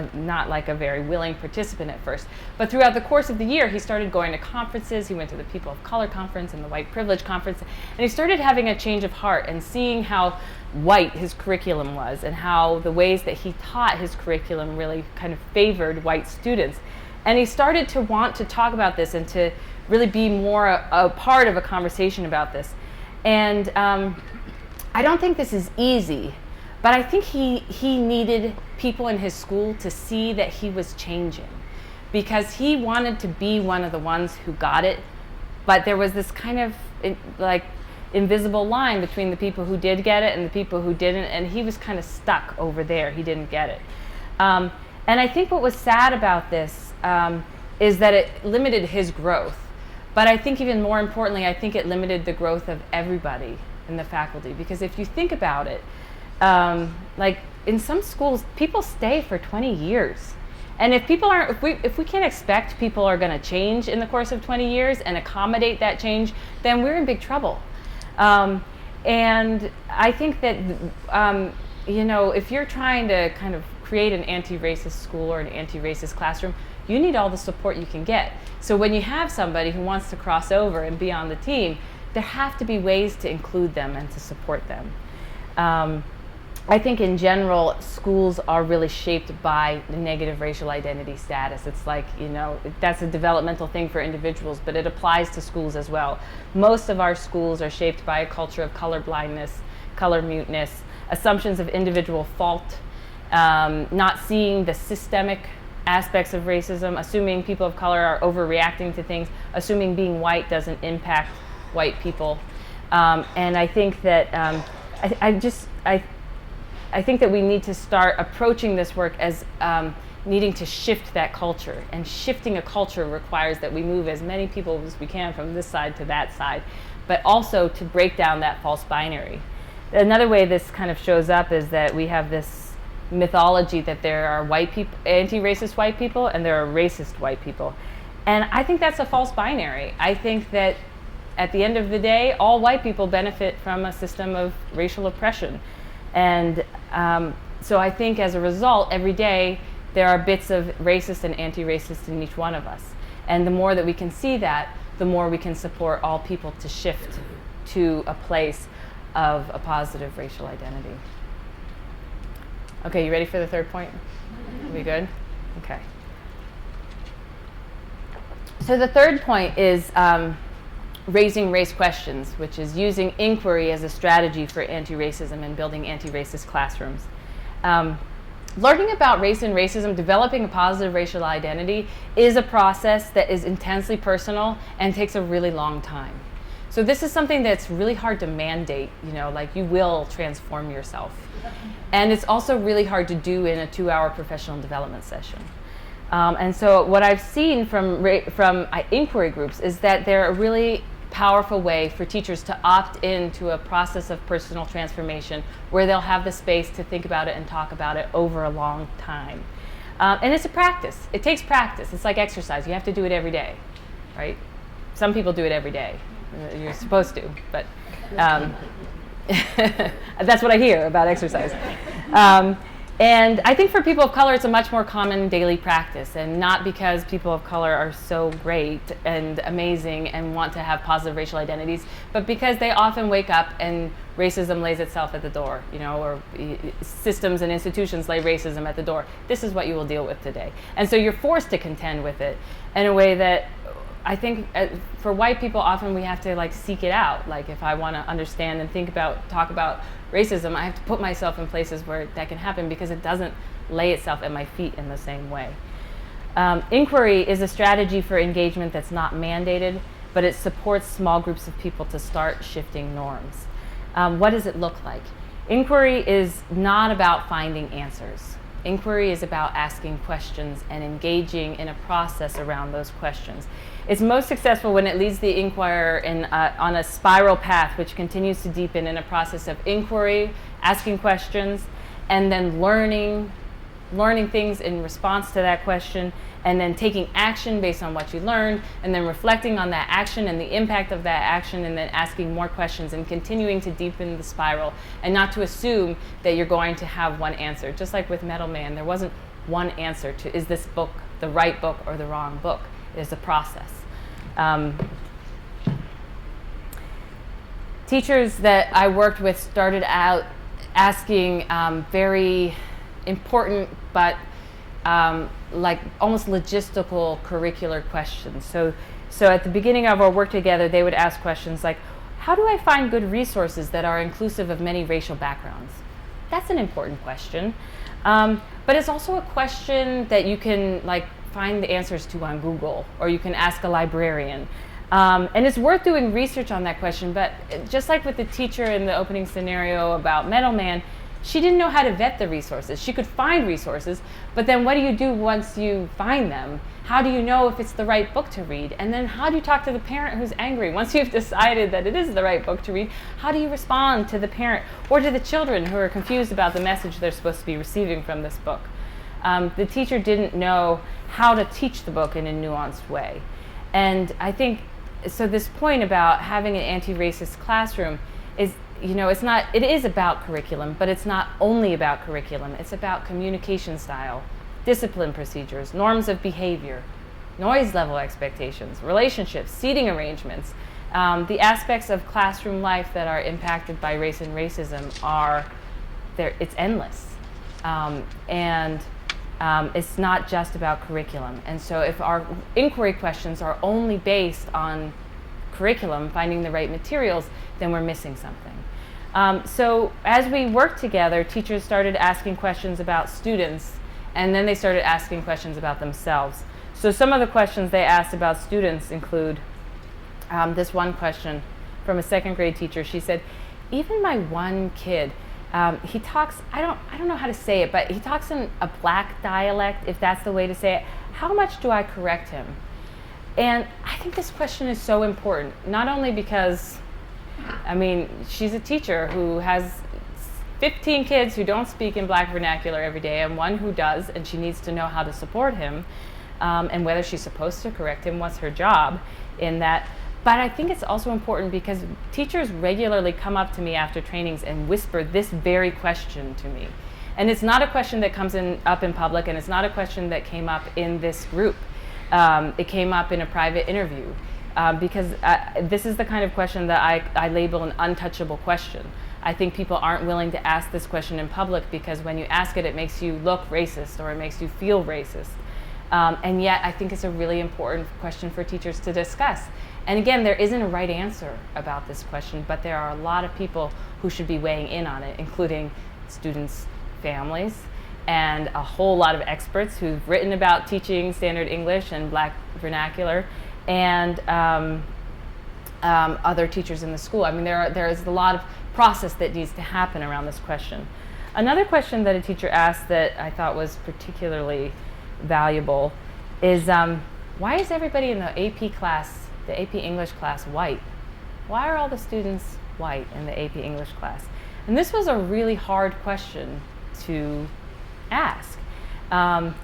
like a very willing participant at first. But throughout the course of the year, he started going to conferences. He went to the People of Color Conference and the White Privilege Conference. And he started having a change of heart and seeing how white his curriculum was and how the ways that he taught his curriculum really kind of favored white students. And he started to want to talk about this and to really be more a part of a conversation about this. And I don't think this is easy. But I think he needed people in his school to see that he was changing, because he wanted to be one of the ones who got it, but there was this kind of like invisible line between the people who did get it and the people who didn't, and he was kind of stuck over there. He didn't get it. And I think what was sad about this is that it limited his growth. But I think even more importantly, I think it limited the growth of everybody in the faculty, because if you think about it, like in some schools, people stay for 20 years. And if people aren't, if we can't expect people are going to change in the course of 20 years and accommodate that change, then we're in big trouble. And I think that, you know, if you're trying to kind of create an anti-racist school or an anti-racist classroom, you need all the support you can get. So when you have somebody who wants to cross over and be on the team, there have to be ways to include them and to support them. I think in general, schools are really shaped by the negative racial identity status. It's like, you know, that's a developmental thing for individuals, but it applies to schools as well. Most of our schools are shaped by a culture of color blindness, color muteness, assumptions of individual fault, not seeing the systemic aspects of racism, assuming people of color are overreacting to things, assuming being white doesn't impact white people. And I think that I think that we need to start approaching this work as needing to shift that culture. And shifting a culture requires that we move as many people as we can from this side to that side, but also to break down that false binary. Another way this kind of shows up is that we have this mythology that there are white people, anti-racist white people, and there are racist white people. And I think that's a false binary. I think that at the end of the day, all white people benefit from a system of racial oppression. And so I think as a result, every day there are bits of racist and anti-racist in each one of us. And the more that we can see that, the more we can support all people to shift to a place of a positive racial identity. Okay, you ready for the third point? Are we good? Okay. So the third point is raising race questions, which is using inquiry as a strategy for anti-racism and building anti-racist classrooms. Learning about race and racism, developing a positive racial identity, is a process that is intensely personal and takes a really long time. So this is something that's really hard to mandate, you know, like you will transform yourself. And it's also really hard to do in a 2-hour professional development session. And so what I've seen from inquiry groups is that they're a really powerful way for teachers to opt into a process of personal transformation where they'll have the space to think about it and talk about it over a long time. And it's a practice. It takes practice. It's like exercise. You have to do it every day, right? Some people do it every day. You're supposed to, but that's what I hear about exercise. And I think for people of color, it's a much more common daily practice, and not because people of color are so great and amazing and want to have positive racial identities, but because they often wake up and racism lays itself at the door, you know, or systems and institutions lay racism at the door. This is what you will deal with today. And so you're forced to contend with it in a way that I think for white people, often we have to like seek it out. Like if I want to understand and talk about racism, I have to put myself in places where that can happen because it doesn't lay itself at my feet in the same way. Inquiry is a strategy for engagement that's not mandated, but it supports small groups of people to start shifting norms. What does it look like? Inquiry is not about finding answers. Inquiry is about asking questions and engaging in a process around those questions. It's most successful when it leads the inquirer on a spiral path which continues to deepen in a process of inquiry, asking questions, and then learning learning things in response to that question, and then taking action based on what you learned, and then reflecting on that action and the impact of that action, and then asking more questions and continuing to deepen the spiral, and not to assume that you're going to have one answer. Just like with Metal Man, there wasn't one answer to, is this book the right book or the wrong book? It is a process. Teachers that I worked with started out asking very important but like almost logistical curricular questions. So at the beginning of our work together, they would ask questions like, how do I find good resources that are inclusive of many racial backgrounds? That's an important question. But it's also a question that you can like find the answers to on Google, or you can ask a librarian. And it's worth doing research on that question, but just like with the teacher in the opening scenario about Metal Man, she didn't know how to vet the resources. She could find resources, but then what do you do once you find them? How do you know if it's the right book to read? And then how do you talk to the parent who's angry? Once you've decided that it is the right book to read, how do you respond to the parent or to the children who are confused about the message they're supposed to be receiving from this book? The teacher didn't know how to teach the book in a nuanced way. And I think, so this point about having an anti-racist classroom is, it is about curriculum, but it's not only about curriculum. It's about communication style, discipline procedures, norms of behavior, noise level expectations, relationships, seating arrangements. The aspects of classroom life that are impacted by race and racism it's endless. It's not just about curriculum. And so if our inquiry questions are only based on curriculum, finding the right materials, then we're missing something. So as we worked together, teachers started asking questions about students, and then they started asking questions about themselves. So some of the questions they asked about students include this one question from a second grade teacher. She said, even my one kid, he talks, I don't know how to say it, but he talks in a black dialect, if that's the way to say it. How much do I correct him? And I think this question is so important, not only because, she's a teacher who has 15 kids who don't speak in black vernacular every day, and one who does, and she needs to know how to support him, and whether she's supposed to correct him, what's her job in that. But I think it's also important because teachers regularly come up to me after trainings and whisper this very question to me. And it's not a question that comes up in public, and it's not a question that came up in this group. It came up in a private interview because this is the kind of question that I label an untouchable question. I think people aren't willing to ask this question in public because when you ask it, it makes you look racist or it makes you feel racist. And yet I think it's a really important question for teachers to discuss. And again, there isn't a right answer about this question, but there are a lot of people who should be weighing in on it, including students' families, and a whole lot of experts who've written about teaching standard English and black vernacular, and other teachers in the school. There is a lot of process that needs to happen around this question. Another question that a teacher asked that I thought was particularly valuable is, why is everybody in the AP class, the AP English class, white? Why are all the students white in the AP English class? And this was a really hard question to ask. But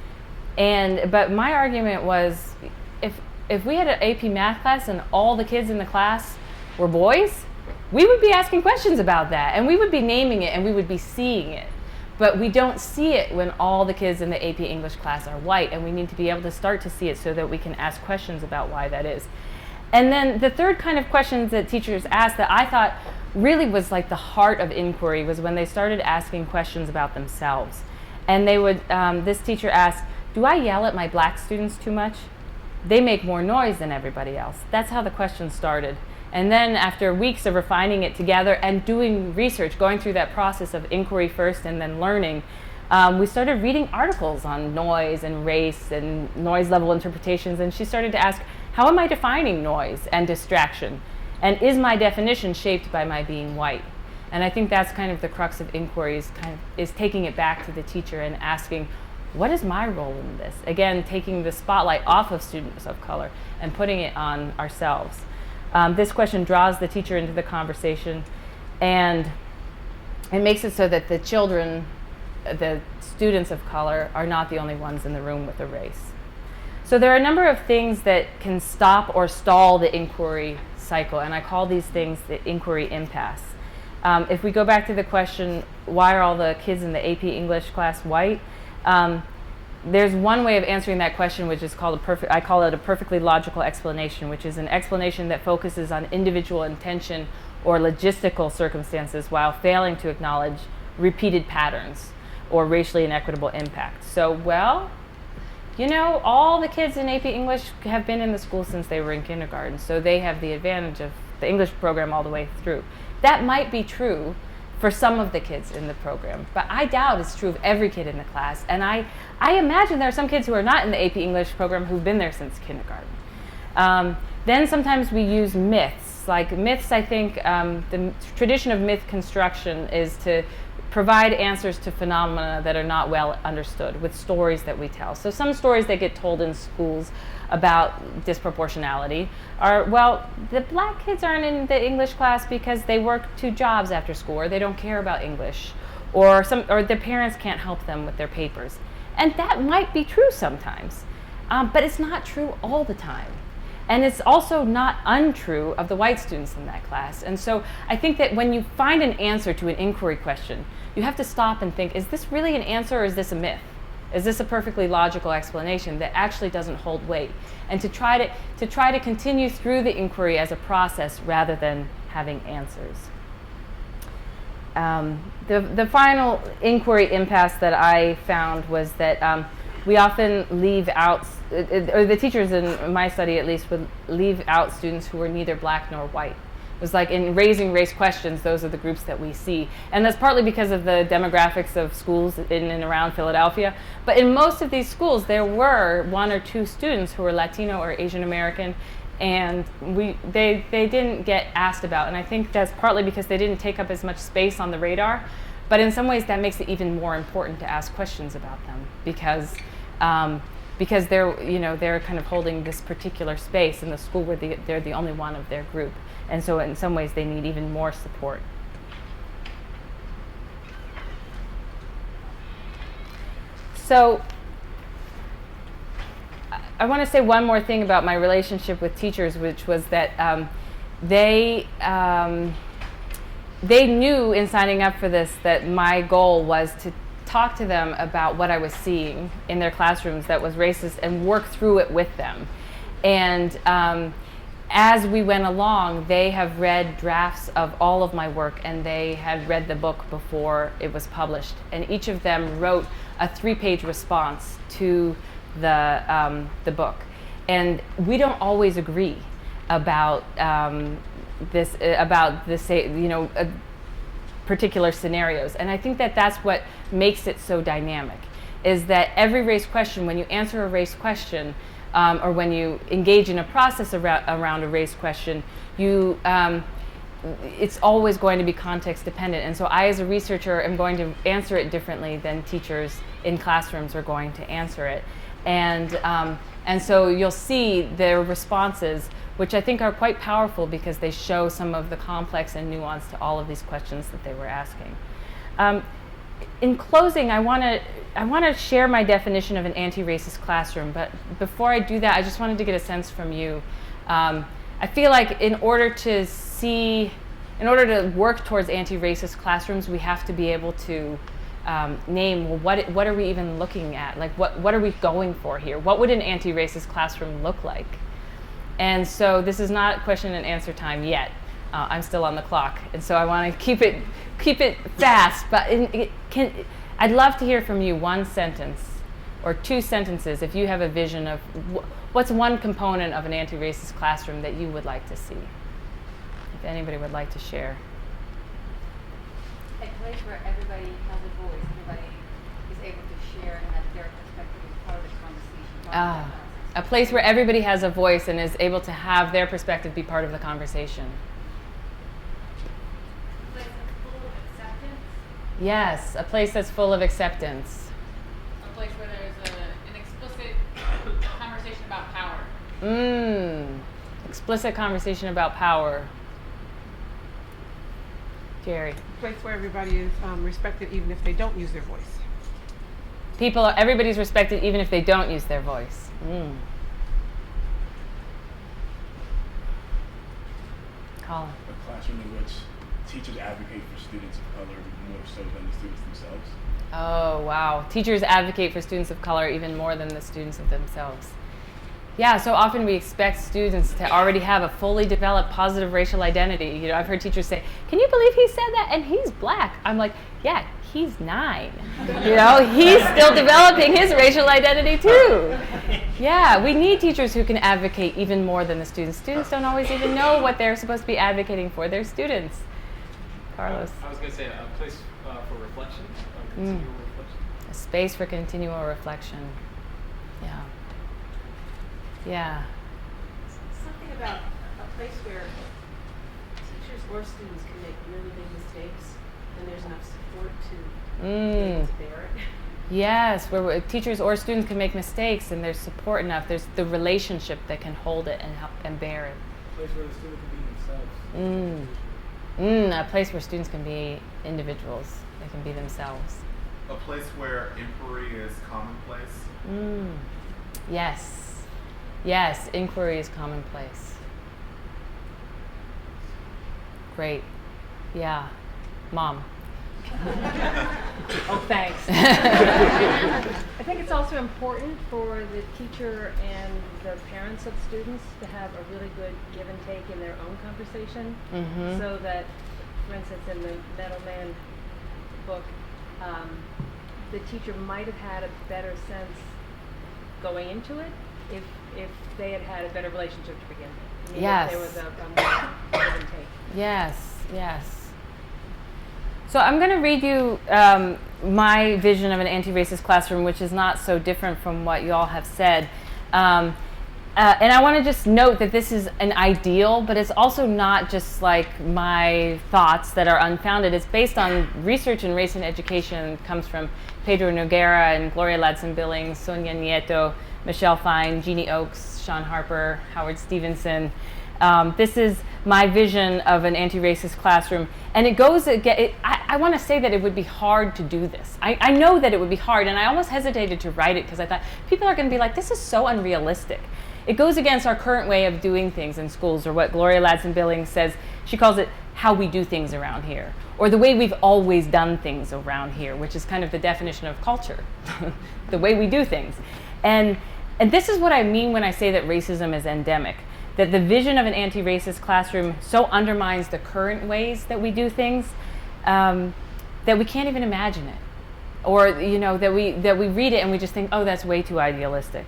my argument was, if we had an AP math class and all the kids in the class were boys, we would be asking questions about that, and we would be naming it, and we would be seeing it. But we don't see it when all the kids in the AP English class are white, and we need to be able to start to see it so that we can ask questions about why that is. And then the third kind of questions that teachers asked that I thought really was like the heart of inquiry was when they started asking questions about themselves. And they would, this teacher asked, do I yell at my black students too much? They make more noise than everybody else. That's how the question started. And then after weeks of refining it together and doing research, going through that process of inquiry first and then learning, we started reading articles on noise and race and noise level interpretations, and she started to ask, how am I defining noise and distraction? And is my definition shaped by my being white? And I think that's kind of the crux of inquiries, is taking it back to the teacher and asking, what is my role in this? Again, taking the spotlight off of students of color and putting it on ourselves. This question draws the teacher into the conversation, and it makes it so that the children the students of color are not the only ones in the room with a race. So there are a number of things that can stop or stall the inquiry cycle, and I call these things the inquiry impasse. If we go back to the question, why are all the kids in the AP English class white? There's one way of answering that question, which is called I call it a perfectly logical explanation, which is an explanation that focuses on individual intention or logistical circumstances while failing to acknowledge repeated patterns or racially inequitable impact. So, well, you know, all the kids in AP English have been in the school since they were in kindergarten, so they have the advantage of the English program all the way through. That might be true for some of the kids in the program, but I doubt it's true of every kid in the class. And I imagine there are some kids who are not in the AP English program who've been there since kindergarten. Then sometimes we use myths. Like myths, I think the tradition of myth construction is to provide answers to phenomena that are not well understood with stories that we tell. So some stories that get told in schools about disproportionality are, well, the black kids aren't in the English class because they work 2 jobs after school, or they don't care about English, or their parents can't help them with their papers. And that might be true sometimes, but it's not true all the time. And it's also not untrue of the white students in that class. And so I think that when you find an answer to an inquiry question, you have to stop and think, is this really an answer or is this a myth? Is this a perfectly logical explanation that actually doesn't hold weight? And to try to continue through the inquiry as a process rather than having answers. The final inquiry impasse that I found was that we often leave out, or the teachers in my study at least would leave out students who were neither black nor white. It was like in raising race questions, those are the groups that we see. And that's partly because of the demographics of schools in and around Philadelphia. But in most of these schools, there were 1 or 2 students who were Latino or Asian American, and they didn't get asked about. And I think that's partly because they didn't take up as much space on the radar. But in some ways, that makes it even more important to ask questions about them because they're kind of holding this particular space in the school where they're the only one of their group. And so in some ways, they need even more support. So I want to say one more thing about my relationship with teachers, which was that they knew in signing up for this that my goal was to talk to them about what I was seeing in their classrooms that was racist and work through it with them. And as we went along, they have read drafts of all of my work, and they had read the book before it was published. And each of them wrote a 3-page response to the book. And we don't always agree about particular scenarios. And I think that that's what makes it so dynamic, is that every race question, when you answer a race question, or when you engage in a process around a race question, it's always going to be context dependent. And so I, as a researcher, am going to answer it differently than teachers in classrooms are going to answer it. And so you'll see their responses, which I think are quite powerful because they show some of the complex and nuance to all of these questions that they were asking. In closing, I want to share my definition of an anti-racist classroom, but before I do that, I just wanted to get a sense from you. I feel like in order to work towards anti-racist classrooms, we have to be able to name, well, what are we even looking at? Like, what are we going for here? What would an anti-racist classroom look like? And so this is not question and answer time yet. I'm still on the clock, and so I want to keep it fast. But I'd love to hear from you 1 sentence or 2 sentences if you have a vision of what's one component of an anti-racist classroom that you would like to see. If anybody would like to share. A place where everybody has a voice, everybody is able to share and have their perspective as part of the conversation. A place where everybody has a voice and is able to have their perspective be part of the conversation. A place that's full of acceptance. Yes, a place that's full of acceptance. A place where there's an explicit conversation about power. Explicit conversation about power. Jerry. A place where everybody is respected even if they don't use their voice. Everybody's respected even if they don't use their voice. Colin. A classroom in which teachers advocate for students of color more so than the students themselves. Oh, wow. Teachers advocate for students of color even more than the students of themselves. Yeah, so often we expect students to already have a fully developed positive racial identity. You know, I've heard teachers say, "Can you believe he said that? And he's black." I'm like, yeah, he's 9. You know, he's still developing his racial identity too. Yeah, we need teachers who can advocate even more than the students. Students don't always even know what they're supposed to be advocating for their students. Carlos. I was going to say a place for reflection, continual reflection. A space for continual reflection. Yeah. Yeah. Something about a place where teachers or students can make really big mistakes and there's enough support to be able to bear it. Yes, where teachers or students can make mistakes and there's support enough. There's the relationship that can hold it and help and bear it. A place where the student can be themselves. A place where students can be individuals. They can be themselves. A place where inquiry is commonplace. Yes. Yes, inquiry is commonplace. Great. Yeah. Mom. Oh, thanks. I think it's also important for the teacher and the parents of students to have a really good give and take in their own conversation, so that, for instance, in the Metal Man book, the teacher might have had a better sense going into it if they had had a better relationship to begin with. I mean, Yes. if there was a more give and take. Yes, yes. So I'm going to read you my vision of an anti-racist classroom, which is not so different from what you all have said. And I want to just note that this is an ideal, but it's also not just like my thoughts that are unfounded. It's based on research in race and education. It comes from Pedro Noguera and Gloria Ladson-Billings, Sonia Nieto, Michelle Fine, Jeannie Oakes, Sean Harper, Howard Stevenson. This is my vision of an anti-racist classroom. And it goes, I want to say that it would be hard to do this. I know that it would be hard, and I almost hesitated to write it because I thought people are going to be like, this is so unrealistic. It goes against our current way of doing things in schools, or what Gloria Ladson-Billings says, she calls it how we do things around here, or the way we've always done things around here, which is kind of the definition of culture, the way we do things. And this is what I mean when I say that racism is endemic. That the vision of an anti-racist classroom so undermines the current ways that we do things that we can't even imagine it, or that we read it and we just think, oh, that's way too idealistic.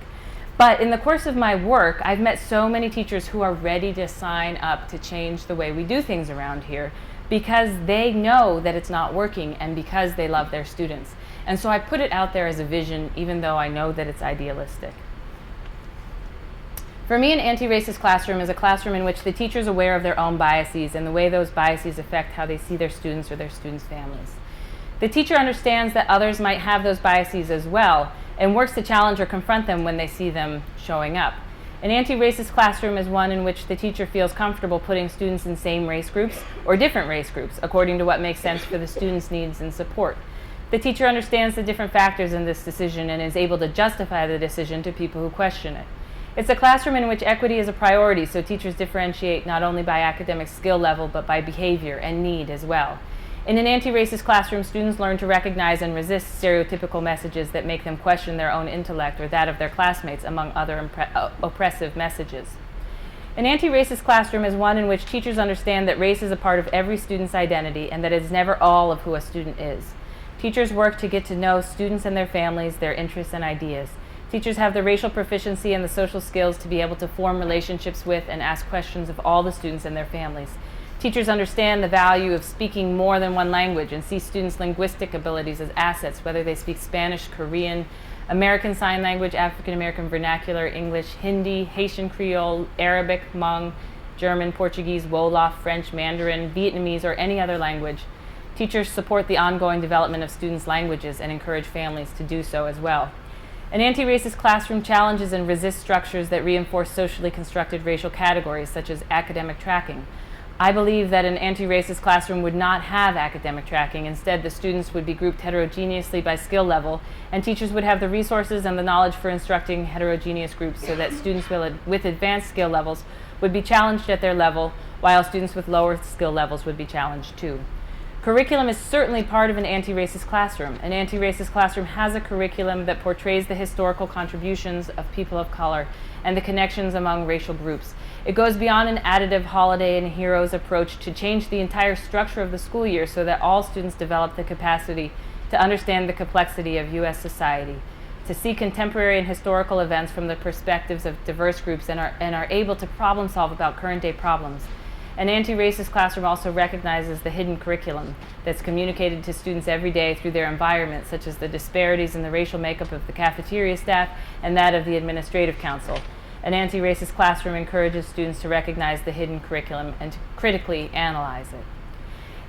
But in the course of my work, I've met so many teachers who are ready to sign up to change the way we do things around here because they know that it's not working and because they love their students. And so I put it out there as a vision, even though I know that it's idealistic. For me, an anti-racist classroom is a classroom in which the teacher is aware of their own biases and the way those biases affect how they see their students or their students' families. The teacher understands that others might have those biases as well and works to challenge or confront them when they see them showing up. An anti-racist classroom is one in which the teacher feels comfortable putting students in same race groups or different race groups according to what makes sense for the students' needs and support. The teacher understands the different factors in this decision and is able to justify the decision to people who question it. It's a classroom in which equity is a priority, so teachers differentiate not only by academic skill level, but by behavior and need as well. In an anti-racist classroom, students learn to recognize and resist stereotypical messages that make them question their own intellect or that of their classmates, among other oppressive messages. An anti-racist classroom is one in which teachers understand that race is a part of every student's identity and that it is never all of who a student is. Teachers work to get to know students and their families, their interests and ideas. Teachers have the racial proficiency and the social skills to be able to form relationships with and ask questions of all the students and their families. Teachers understand the value of speaking more than one language and see students' linguistic abilities as assets, whether they speak Spanish, Korean, American Sign Language, African American Vernacular, English, Hindi, Haitian Creole, Arabic, Hmong, German, Portuguese, Wolof, French, Mandarin, Vietnamese, or any other language. Teachers support the ongoing development of students' languages and encourage families to do so as well. An anti-racist classroom challenges and resists structures that reinforce socially constructed racial categories, such as academic tracking. I believe that an anti-racist classroom would not have academic tracking. Instead, the students would be grouped heterogeneously by skill level, and teachers would have the resources and the knowledge for instructing heterogeneous groups so that students with advanced skill levels would be challenged at their level, while students with lower skill levels would be challenged too. Curriculum is certainly part of an anti-racist classroom. An anti-racist classroom has a curriculum that portrays the historical contributions of people of color and the connections among racial groups. It goes beyond an additive holiday and heroes approach to change the entire structure of the school year so that all students develop the capacity to understand the complexity of U.S. society, to see contemporary and historical events from the perspectives of diverse groups and are able to problem solve about current day problems. An anti-racist classroom also recognizes the hidden curriculum that's communicated to students every day through their environment, such as the disparities in the racial makeup of the cafeteria staff and that of the administrative council. An anti-racist classroom encourages students to recognize the hidden curriculum and to critically analyze it.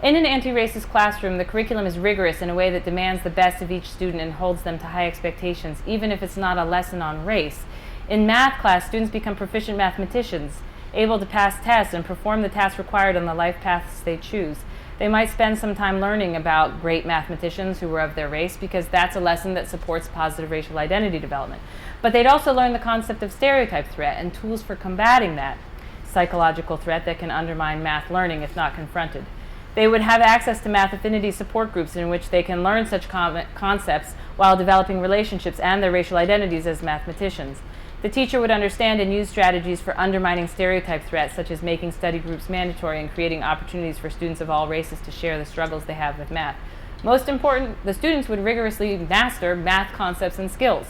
In an anti-racist classroom, the curriculum is rigorous in a way that demands the best of each student and holds them to high expectations, even if it's not a lesson on race. In math class, students become proficient mathematicians, able to pass tests and perform the tasks required on the life paths they choose. They might spend some time learning about great mathematicians who were of their race because that's a lesson that supports positive racial identity development. But they'd also learn the concept of stereotype threat and tools for combating that psychological threat that can undermine math learning if not confronted. They would have access to math affinity support groups in which they can learn such concepts while developing relationships and their racial identities as mathematicians. The teacher would understand and use strategies for undermining stereotype threats, such as making study groups mandatory and creating opportunities for students of all races to share the struggles they have with math. Most important, the students would rigorously master math concepts and skills.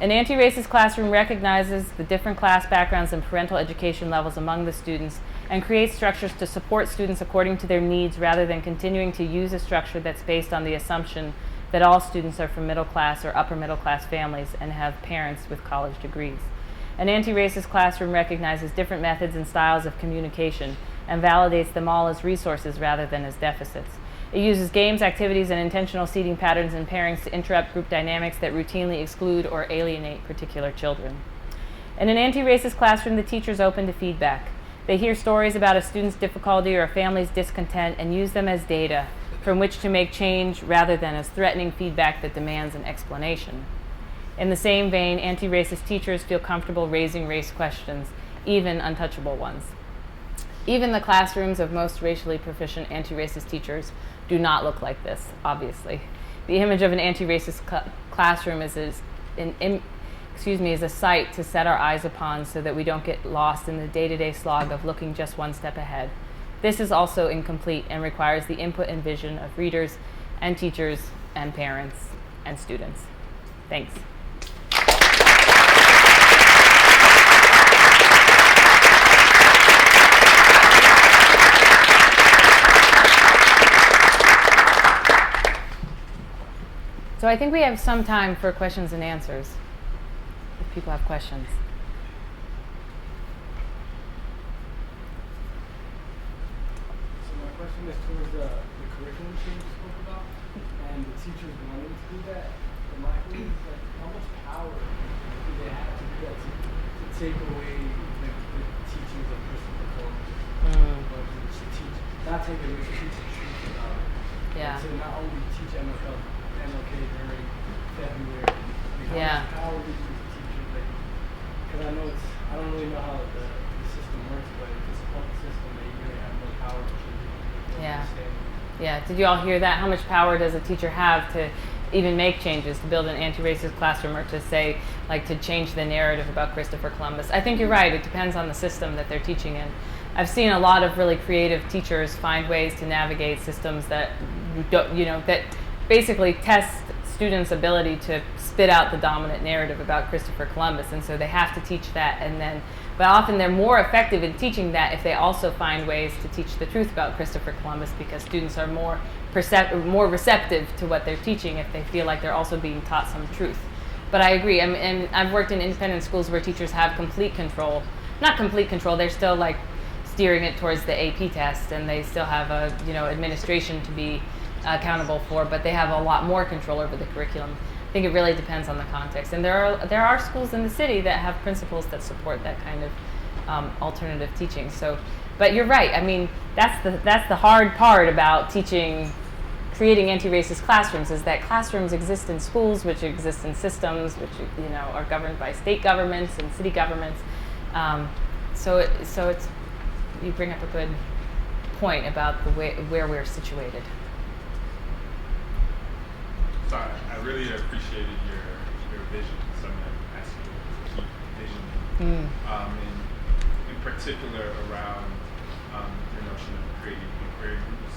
An anti-racist classroom recognizes the different class backgrounds and parental education levels among the students and creates structures to support students according to their needs rather than continuing to use a structure that's based on the assumption that all students are from middle class or upper middle class families and have parents with college degrees. An anti-racist classroom recognizes different methods and styles of communication and validates them all as resources rather than as deficits. It uses games, activities, and intentional seating patterns and pairings to interrupt group dynamics that routinely exclude or alienate particular children. In an anti-racist classroom, the teacher is open to feedback. They hear stories about a student's difficulty or a family's discontent and use them as data from which to make change rather than as threatening feedback that demands an explanation. In the same vein, anti-racist teachers feel comfortable raising race questions, even untouchable ones. Even the classrooms of most racially proficient anti-racist teachers do not look like this, obviously. The image of an anti-racist classroom is a sight to set our eyes upon so that we don't get lost in the day-to-day slog of looking just one step ahead. This is also incomplete and requires the input and vision of readers and teachers and parents and students. Thanks. So I think we have some time for questions and answers, if people have questions. My question is towards the curriculum change you spoke about and the teachers wanting to do that. But my question is, like, how much power do they have to do that to take away the teachings of Christopher Columbus? Or to teach, not take it away, to teach the truth about it. Yeah. And to not only teach MLK during February. Like, how Yeah. much power do you use teachers? Like, because I know I don't really know how the system works, but if it's a public system, they really have no power to change it. Yeah. Yeah. Did you all hear that? How much power does a teacher have to even make changes, to build an anti-racist classroom or to say, like, to change the narrative about Christopher Columbus? I think you're right. It depends on the system that they're teaching in. I've seen a lot of really creative teachers find ways to navigate systems that that basically test students' ability to spit out the dominant narrative about Christopher Columbus, and so they have to teach that, but often they're more effective in teaching that if they also find ways to teach the truth about Christopher Columbus, because students are more receptive to what they're teaching if they feel like they're also being taught some truth. But I agree, and I've worked in independent schools where teachers have complete control. Not complete control, they're still like steering it towards the AP test, and they still have administration to be accountable for, but they have a lot more control over the curriculum. I think it really depends on the context, and there are schools in the city that have principals that support that kind of alternative teaching. So, but you're right. I mean, that's the hard part about teaching, creating anti-racist classrooms, is that classrooms exist in schools, which exist in systems, which are governed by state governments and city governments. So it's, you bring up a good point about the way where we're situated. So I really appreciated your vision. So I'm going to ask you to keep visioning. And in particular around your notion of creating inquiry groups,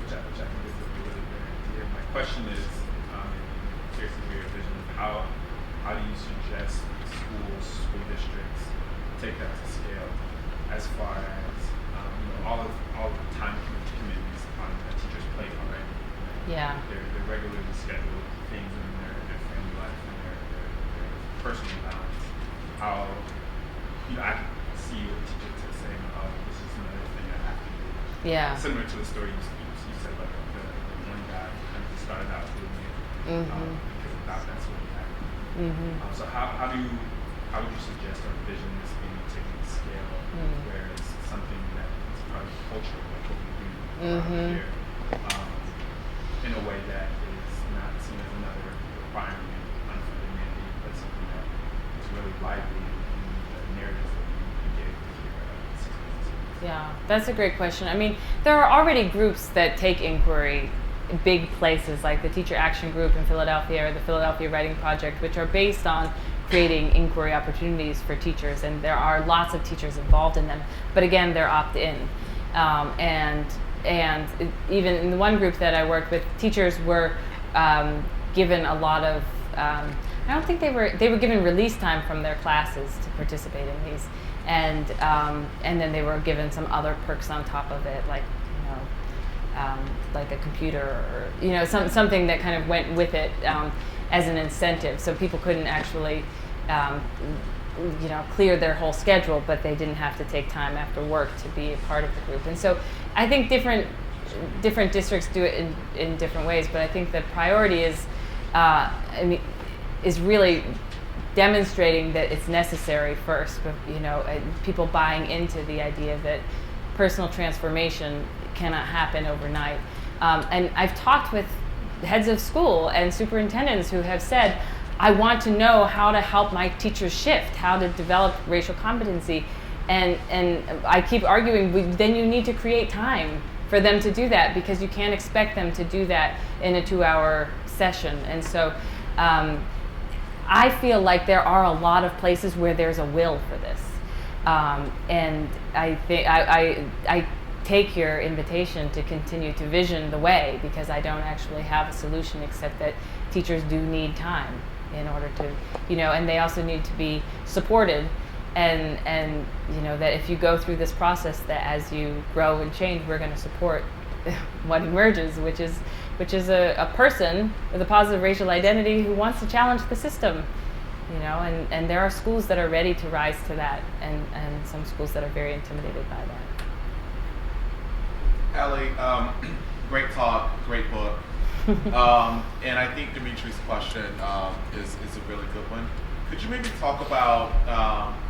which I think is a really good idea. My question is, curious to hear your vision of how do you suggest schools, school districts take that to scale, as far as all of the time commitments on a teacher's plate already. Yeah. Their regularly scheduled things in their family life and their personal balance. How I can see a teacher saying, "Oh, this is another thing I have to do." Yeah. Similar to the story you said, like the one guy kind of started out doing it because that's what he had. So how would you suggest or envision this being taken to scale, where it's something that is part of the culture, like what we do around here, in a way that is not seen as another requirement, unfunded mandate, but something that is really lively in the narratives that we get here at 6 months. Yeah, that's a great question. I mean, there are already groups that take inquiry in big places, like the Teacher Action Group in Philadelphia or the Philadelphia Writing Project, which are based on creating inquiry opportunities for teachers, and there are lots of teachers involved in them. But again, they're opt-in, and even in the one group that I worked with, teachers were given a lot of. I don't think they were given release time from their classes to participate in these, and then they were given some other perks on top of it, like like a computer or something that kind of went with it as an incentive. So people couldn't actually clear their whole schedule, but they didn't have to take time after work to be a part of the group. And so I think different districts do it in different ways, but I think the priority is really demonstrating that it's necessary first, but people buying into the idea that personal transformation cannot happen overnight. And I've talked with heads of school and superintendents who have said, I want to know how to help my teachers shift, how to develop racial competency. And I keep arguing, then you need to create time for them to do that, because you can't expect them to do that in a 2-hour session. And so I feel like there are a lot of places where there's a will for this. And I think I take your invitation to continue to vision the way, because I don't actually have a solution except that teachers do need time in order to, and they also need to be supported, and that if you go through this process, that as you grow and change, we're going to support what emerges, which is a person with a positive racial identity who wants to challenge the system, and there are schools that are ready to rise to that, and some schools that are very intimidated by that. Ali, great talk, great book. And I think Dimitri's question is a really good one. Could you maybe talk about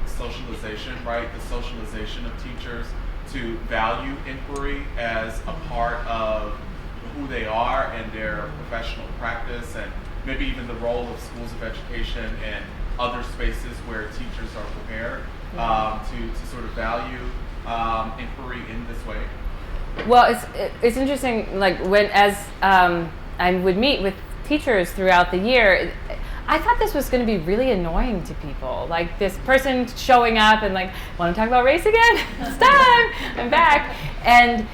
socialization, right? The socialization of teachers to value inquiry as a part of who they are and their professional practice, and maybe even the role of schools of education and other spaces where teachers are prepared to sort of value inquiry in this way? Well, it's interesting, like as I would meet with teachers throughout the year, I thought this was going to be really annoying to people. Like this person showing up and like, want to talk about race again? It's time! I'm back. And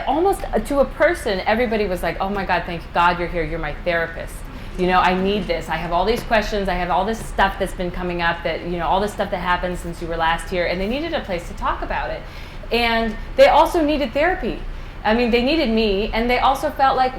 almost to a person, everybody was like, oh my God, thank God you're here. You're my therapist. I need this. I have all these questions. I have all this stuff that's been coming up that, all this stuff that happened since you were last here. And they needed a place to talk about it. And they also needed therapy. I mean, they needed me, and they also felt like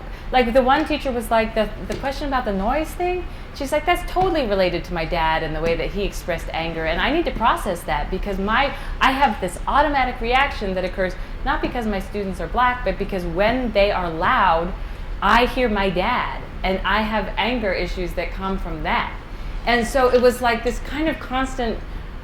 the one teacher was like, the question about the noise thing, she's like, that's totally related to my dad and the way that he expressed anger, and I need to process that because I have this automatic reaction that occurs not because my students are black, but because when they are loud, I hear my dad, and I have anger issues that come from that. And so it was like this kind of constant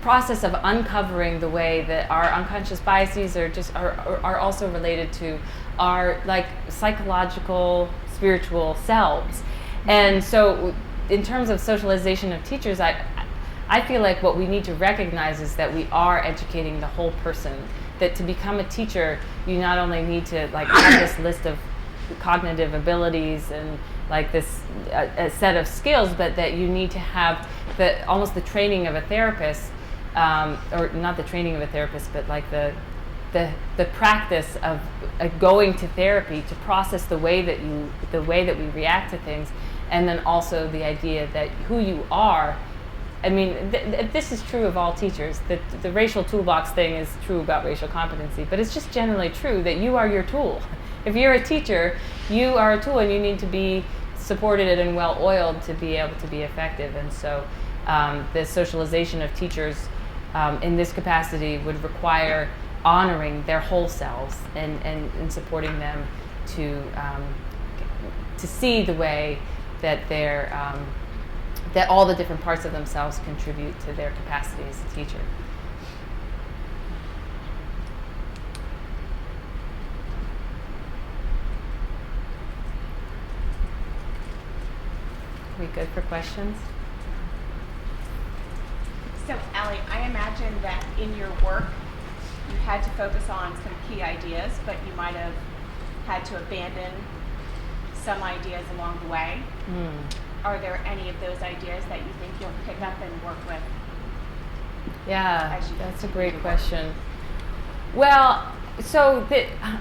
process of uncovering the way that our unconscious biases are also related to our like psychological, spiritual selves. And so in terms of socialization of teachers, I feel like what we need to recognize is that we are educating the whole person. That to become a teacher, you not only need to like have this list of cognitive abilities and like this a set of skills, but that you need to have almost the training of a therapist, or not the training of a therapist, but like the practice of going to therapy to process the way that we react to things, and then also the idea that who you are. I mean, this is true of all teachers. The racial toolbox thing is true about racial competency, but it's just generally true that you are your tool. If you're a teacher, you are a tool, and you need to be supported and well-oiled to be able to be effective. And so the socialization of teachers in this capacity would require honoring their whole selves and supporting them to see the way that that all the different parts of themselves contribute to their capacity as a teacher. Are we good for questions? So, Ali, I imagine that in your work, you had to focus on some key ideas, but you might have had to abandon some ideas along the way. Are there any of those ideas that you think you'll pick up and work with? Yeah, that's a great question. Well, so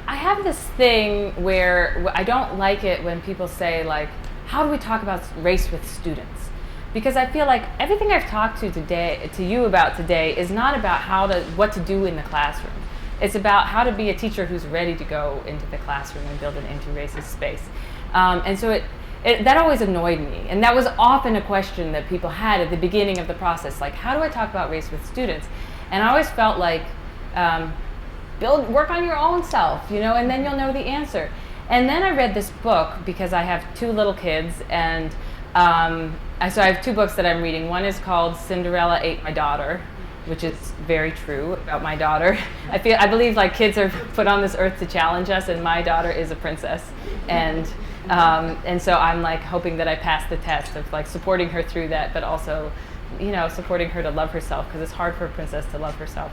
I have this thing where I don't like it when people say, like, how do we talk about race with students? Because I feel like everything I've talked to you about today is not about what to do in the classroom. It's about how to be a teacher who's ready to go into the classroom and build an anti-racist space. And so that always annoyed me. And that was often a question that people had at the beginning of the process, like, how do I talk about race with students? And I always felt like, work on your own self, and then you'll know the answer. And then I read this book because I have 2 little kids, and so I have 2 books that I'm reading. One is called Cinderella Ate My Daughter, which is very true about my daughter. I believe like kids are put on this earth to challenge us, and my daughter is a princess, and so I'm like hoping that I pass the test of like supporting her through that, but also, supporting her to love herself, because it's hard for a princess to love herself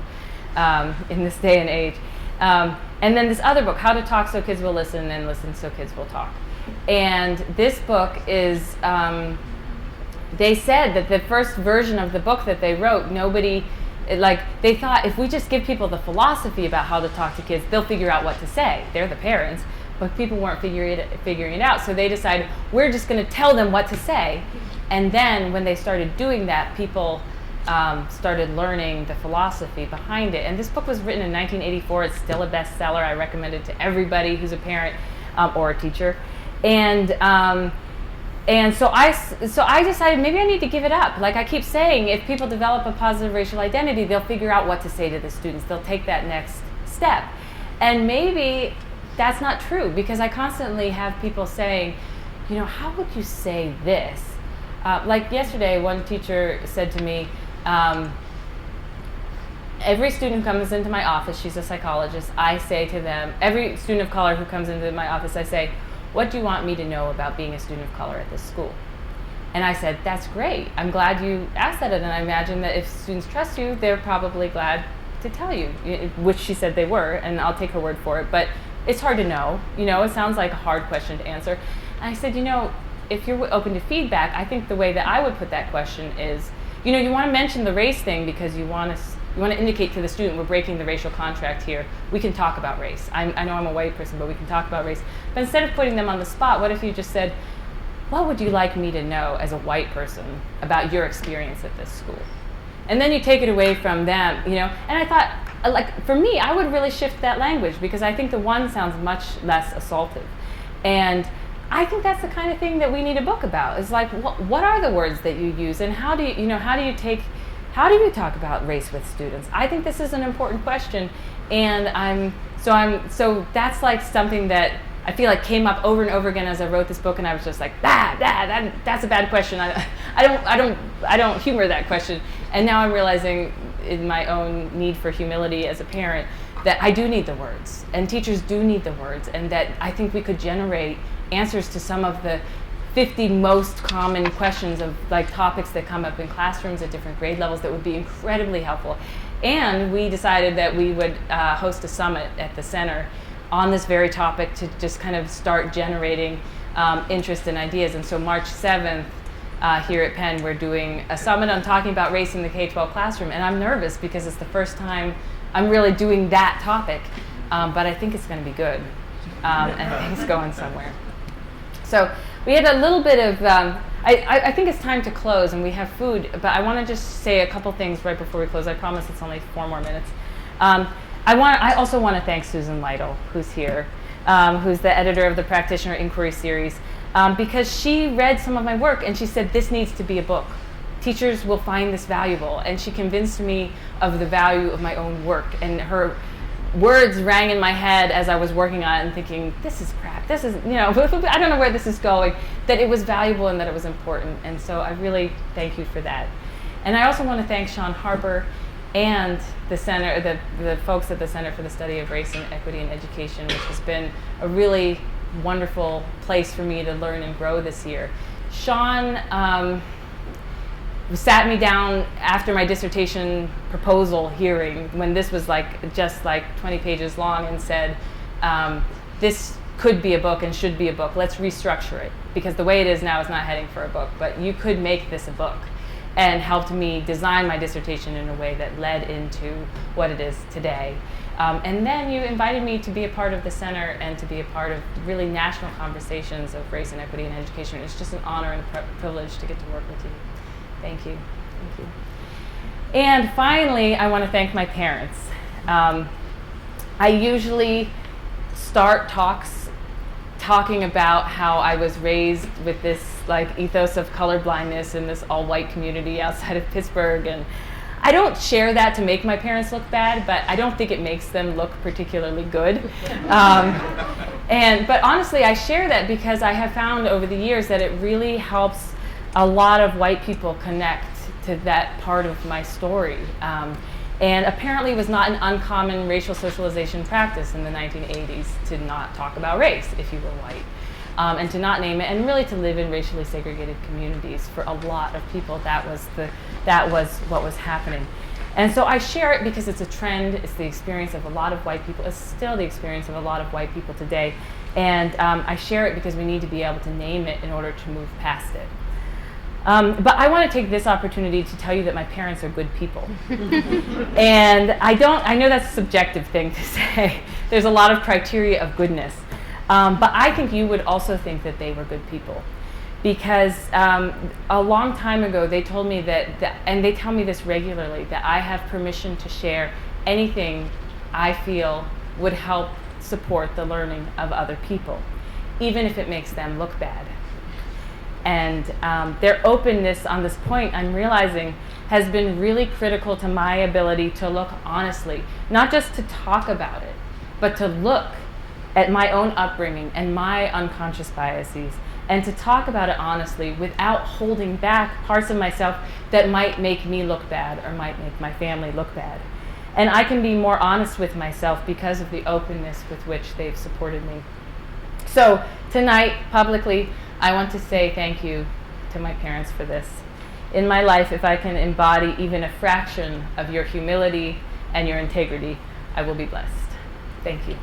in this day and age. And then this other book, How to Talk So Kids Will Listen and Listen So Kids Will Talk. And this book is, they said that the first version of the book that they wrote, they thought if we just give people the philosophy about how to talk to kids, they'll figure out what to say. They're the parents, but people weren't figuring it out. So they decided, we're just going to tell them what to say. And then when they started doing that, people started learning the philosophy behind it. And this book was written in 1984. It's still a bestseller. I recommend it to everybody who's a parent or a teacher. And so I decided maybe I need to give it up. Like I keep saying, if people develop a positive racial identity, they'll figure out what to say to the students. They'll take that next step. And maybe that's not true, because I constantly have people saying, how would you say this? Like yesterday, one teacher said to me, every student who comes into my office, she's a psychologist, I say to them, every student of color who comes into my office, I say, what do you want me to know about being a student of color at this school? And I said, that's great. I'm glad you asked that. And I imagine that if students trust you, they're probably glad to tell you, which she said they were, and I'll take her word for it. But it's hard to know. It sounds like a hard question to answer. And I said, if you're open to feedback, I think the way that I would put that question is, you want to mention the race thing because you want to indicate to the student we're breaking the racial contract here. We can talk about race. I know I'm a white person, but we can talk about race. But instead of putting them on the spot, what if you just said, what would you like me to know as a white person about your experience at this school? And then you take it away from them, And I thought, like, for me, I would really shift that language, because I think the one sounds much less assaultive. And I think that's the kind of thing that we need a book about. Is like, what are the words that you use, and how do you talk about race with students? I think this is an important question, and so that's like something that I feel like came up over and over again as I wrote this book, and I was just like, that's a bad question. I don't humor that question, and now I'm realizing in my own need for humility as a parent, that I do need the words, and teachers do need the words, and that I think we could generate answers to some of the 50 most common questions of like topics that come up in classrooms at different grade levels that would be incredibly helpful. And we decided that we would host a summit at the center on this very topic to just kind of start generating interest and ideas. And so March 7th here at Penn, we're doing a summit on talking about race in the K-12 classroom. And I'm nervous because it's the first time I'm really doing that topic, but I think it's going to be good, and I think it's going somewhere. So we had a little bit of, I think it's time to close, and we have food, but I want to just say a couple things right before we close. I promise it's only 4 more minutes. I also want to thank Susan Lytle, who's here, who's the editor of the Practitioner Inquiry Series, because she read some of my work and she said, this needs to be a book. Teachers will find this valuable, and she convinced me of the value of my own work, and her words rang in my head as I was working on it and thinking, this is crap, this is, I don't know where this is going, that it was valuable and that it was important. And so I really thank you for that. And I also want to thank Sean Harper and the center, the folks at the Center for the Study of Race and Equity in Education, which has been a really wonderful place for me to learn and grow this year. Sean sat me down after my dissertation proposal hearing, when this was just 20 pages long, and said, this could be a book and should be a book. Let's restructure it, because the way it is now is not heading for a book, but you could make this a book, and helped me design my dissertation in a way that led into what it is today. And then you invited me to be a part of the center and to be a part of really national conversations of race and equity in education. It's just an honor and a privilege to get to work with you. Thank you. Thank you. And finally, I want to thank my parents. I usually start talks talking about how I was raised with this ethos of colorblindness in this all-white community outside of Pittsburgh, and I don't share that to make my parents look bad, but I don't think it makes them look particularly good. But honestly, I share that because I have found over the years that it really helps a lot of white people connect to that part of my story. And apparently it was not an uncommon racial socialization practice in the 1980s to not talk about race if you were white, and to not name it, and really to live in racially segregated communities. For a lot of people, that was what was happening. And so I share it because it's a trend, it's the experience of a lot of white people, it's still the experience of a lot of white people today. And I share it because we need to be able to name it in order to move past it. But I want to take this opportunity to tell you that my parents are good people. And I know that's a subjective thing to say. There's a lot of criteria of goodness. But I think you would also think that they were good people. Because a long time ago, they told me and they tell me this regularly, that I have permission to share anything I feel would help support the learning of other people, even if it makes them look bad. And their openness on this point, I'm realizing, has been really critical to my ability to look honestly, not just to talk about it, but to look at my own upbringing and my unconscious biases, and to talk about it honestly without holding back parts of myself that might make me look bad or might make my family look bad. And I can be more honest with myself because of the openness with which they've supported me. So tonight, publicly, I want to say thank you to my parents for this. In my life, if I can embody even a fraction of your humility and your integrity, I will be blessed. Thank you.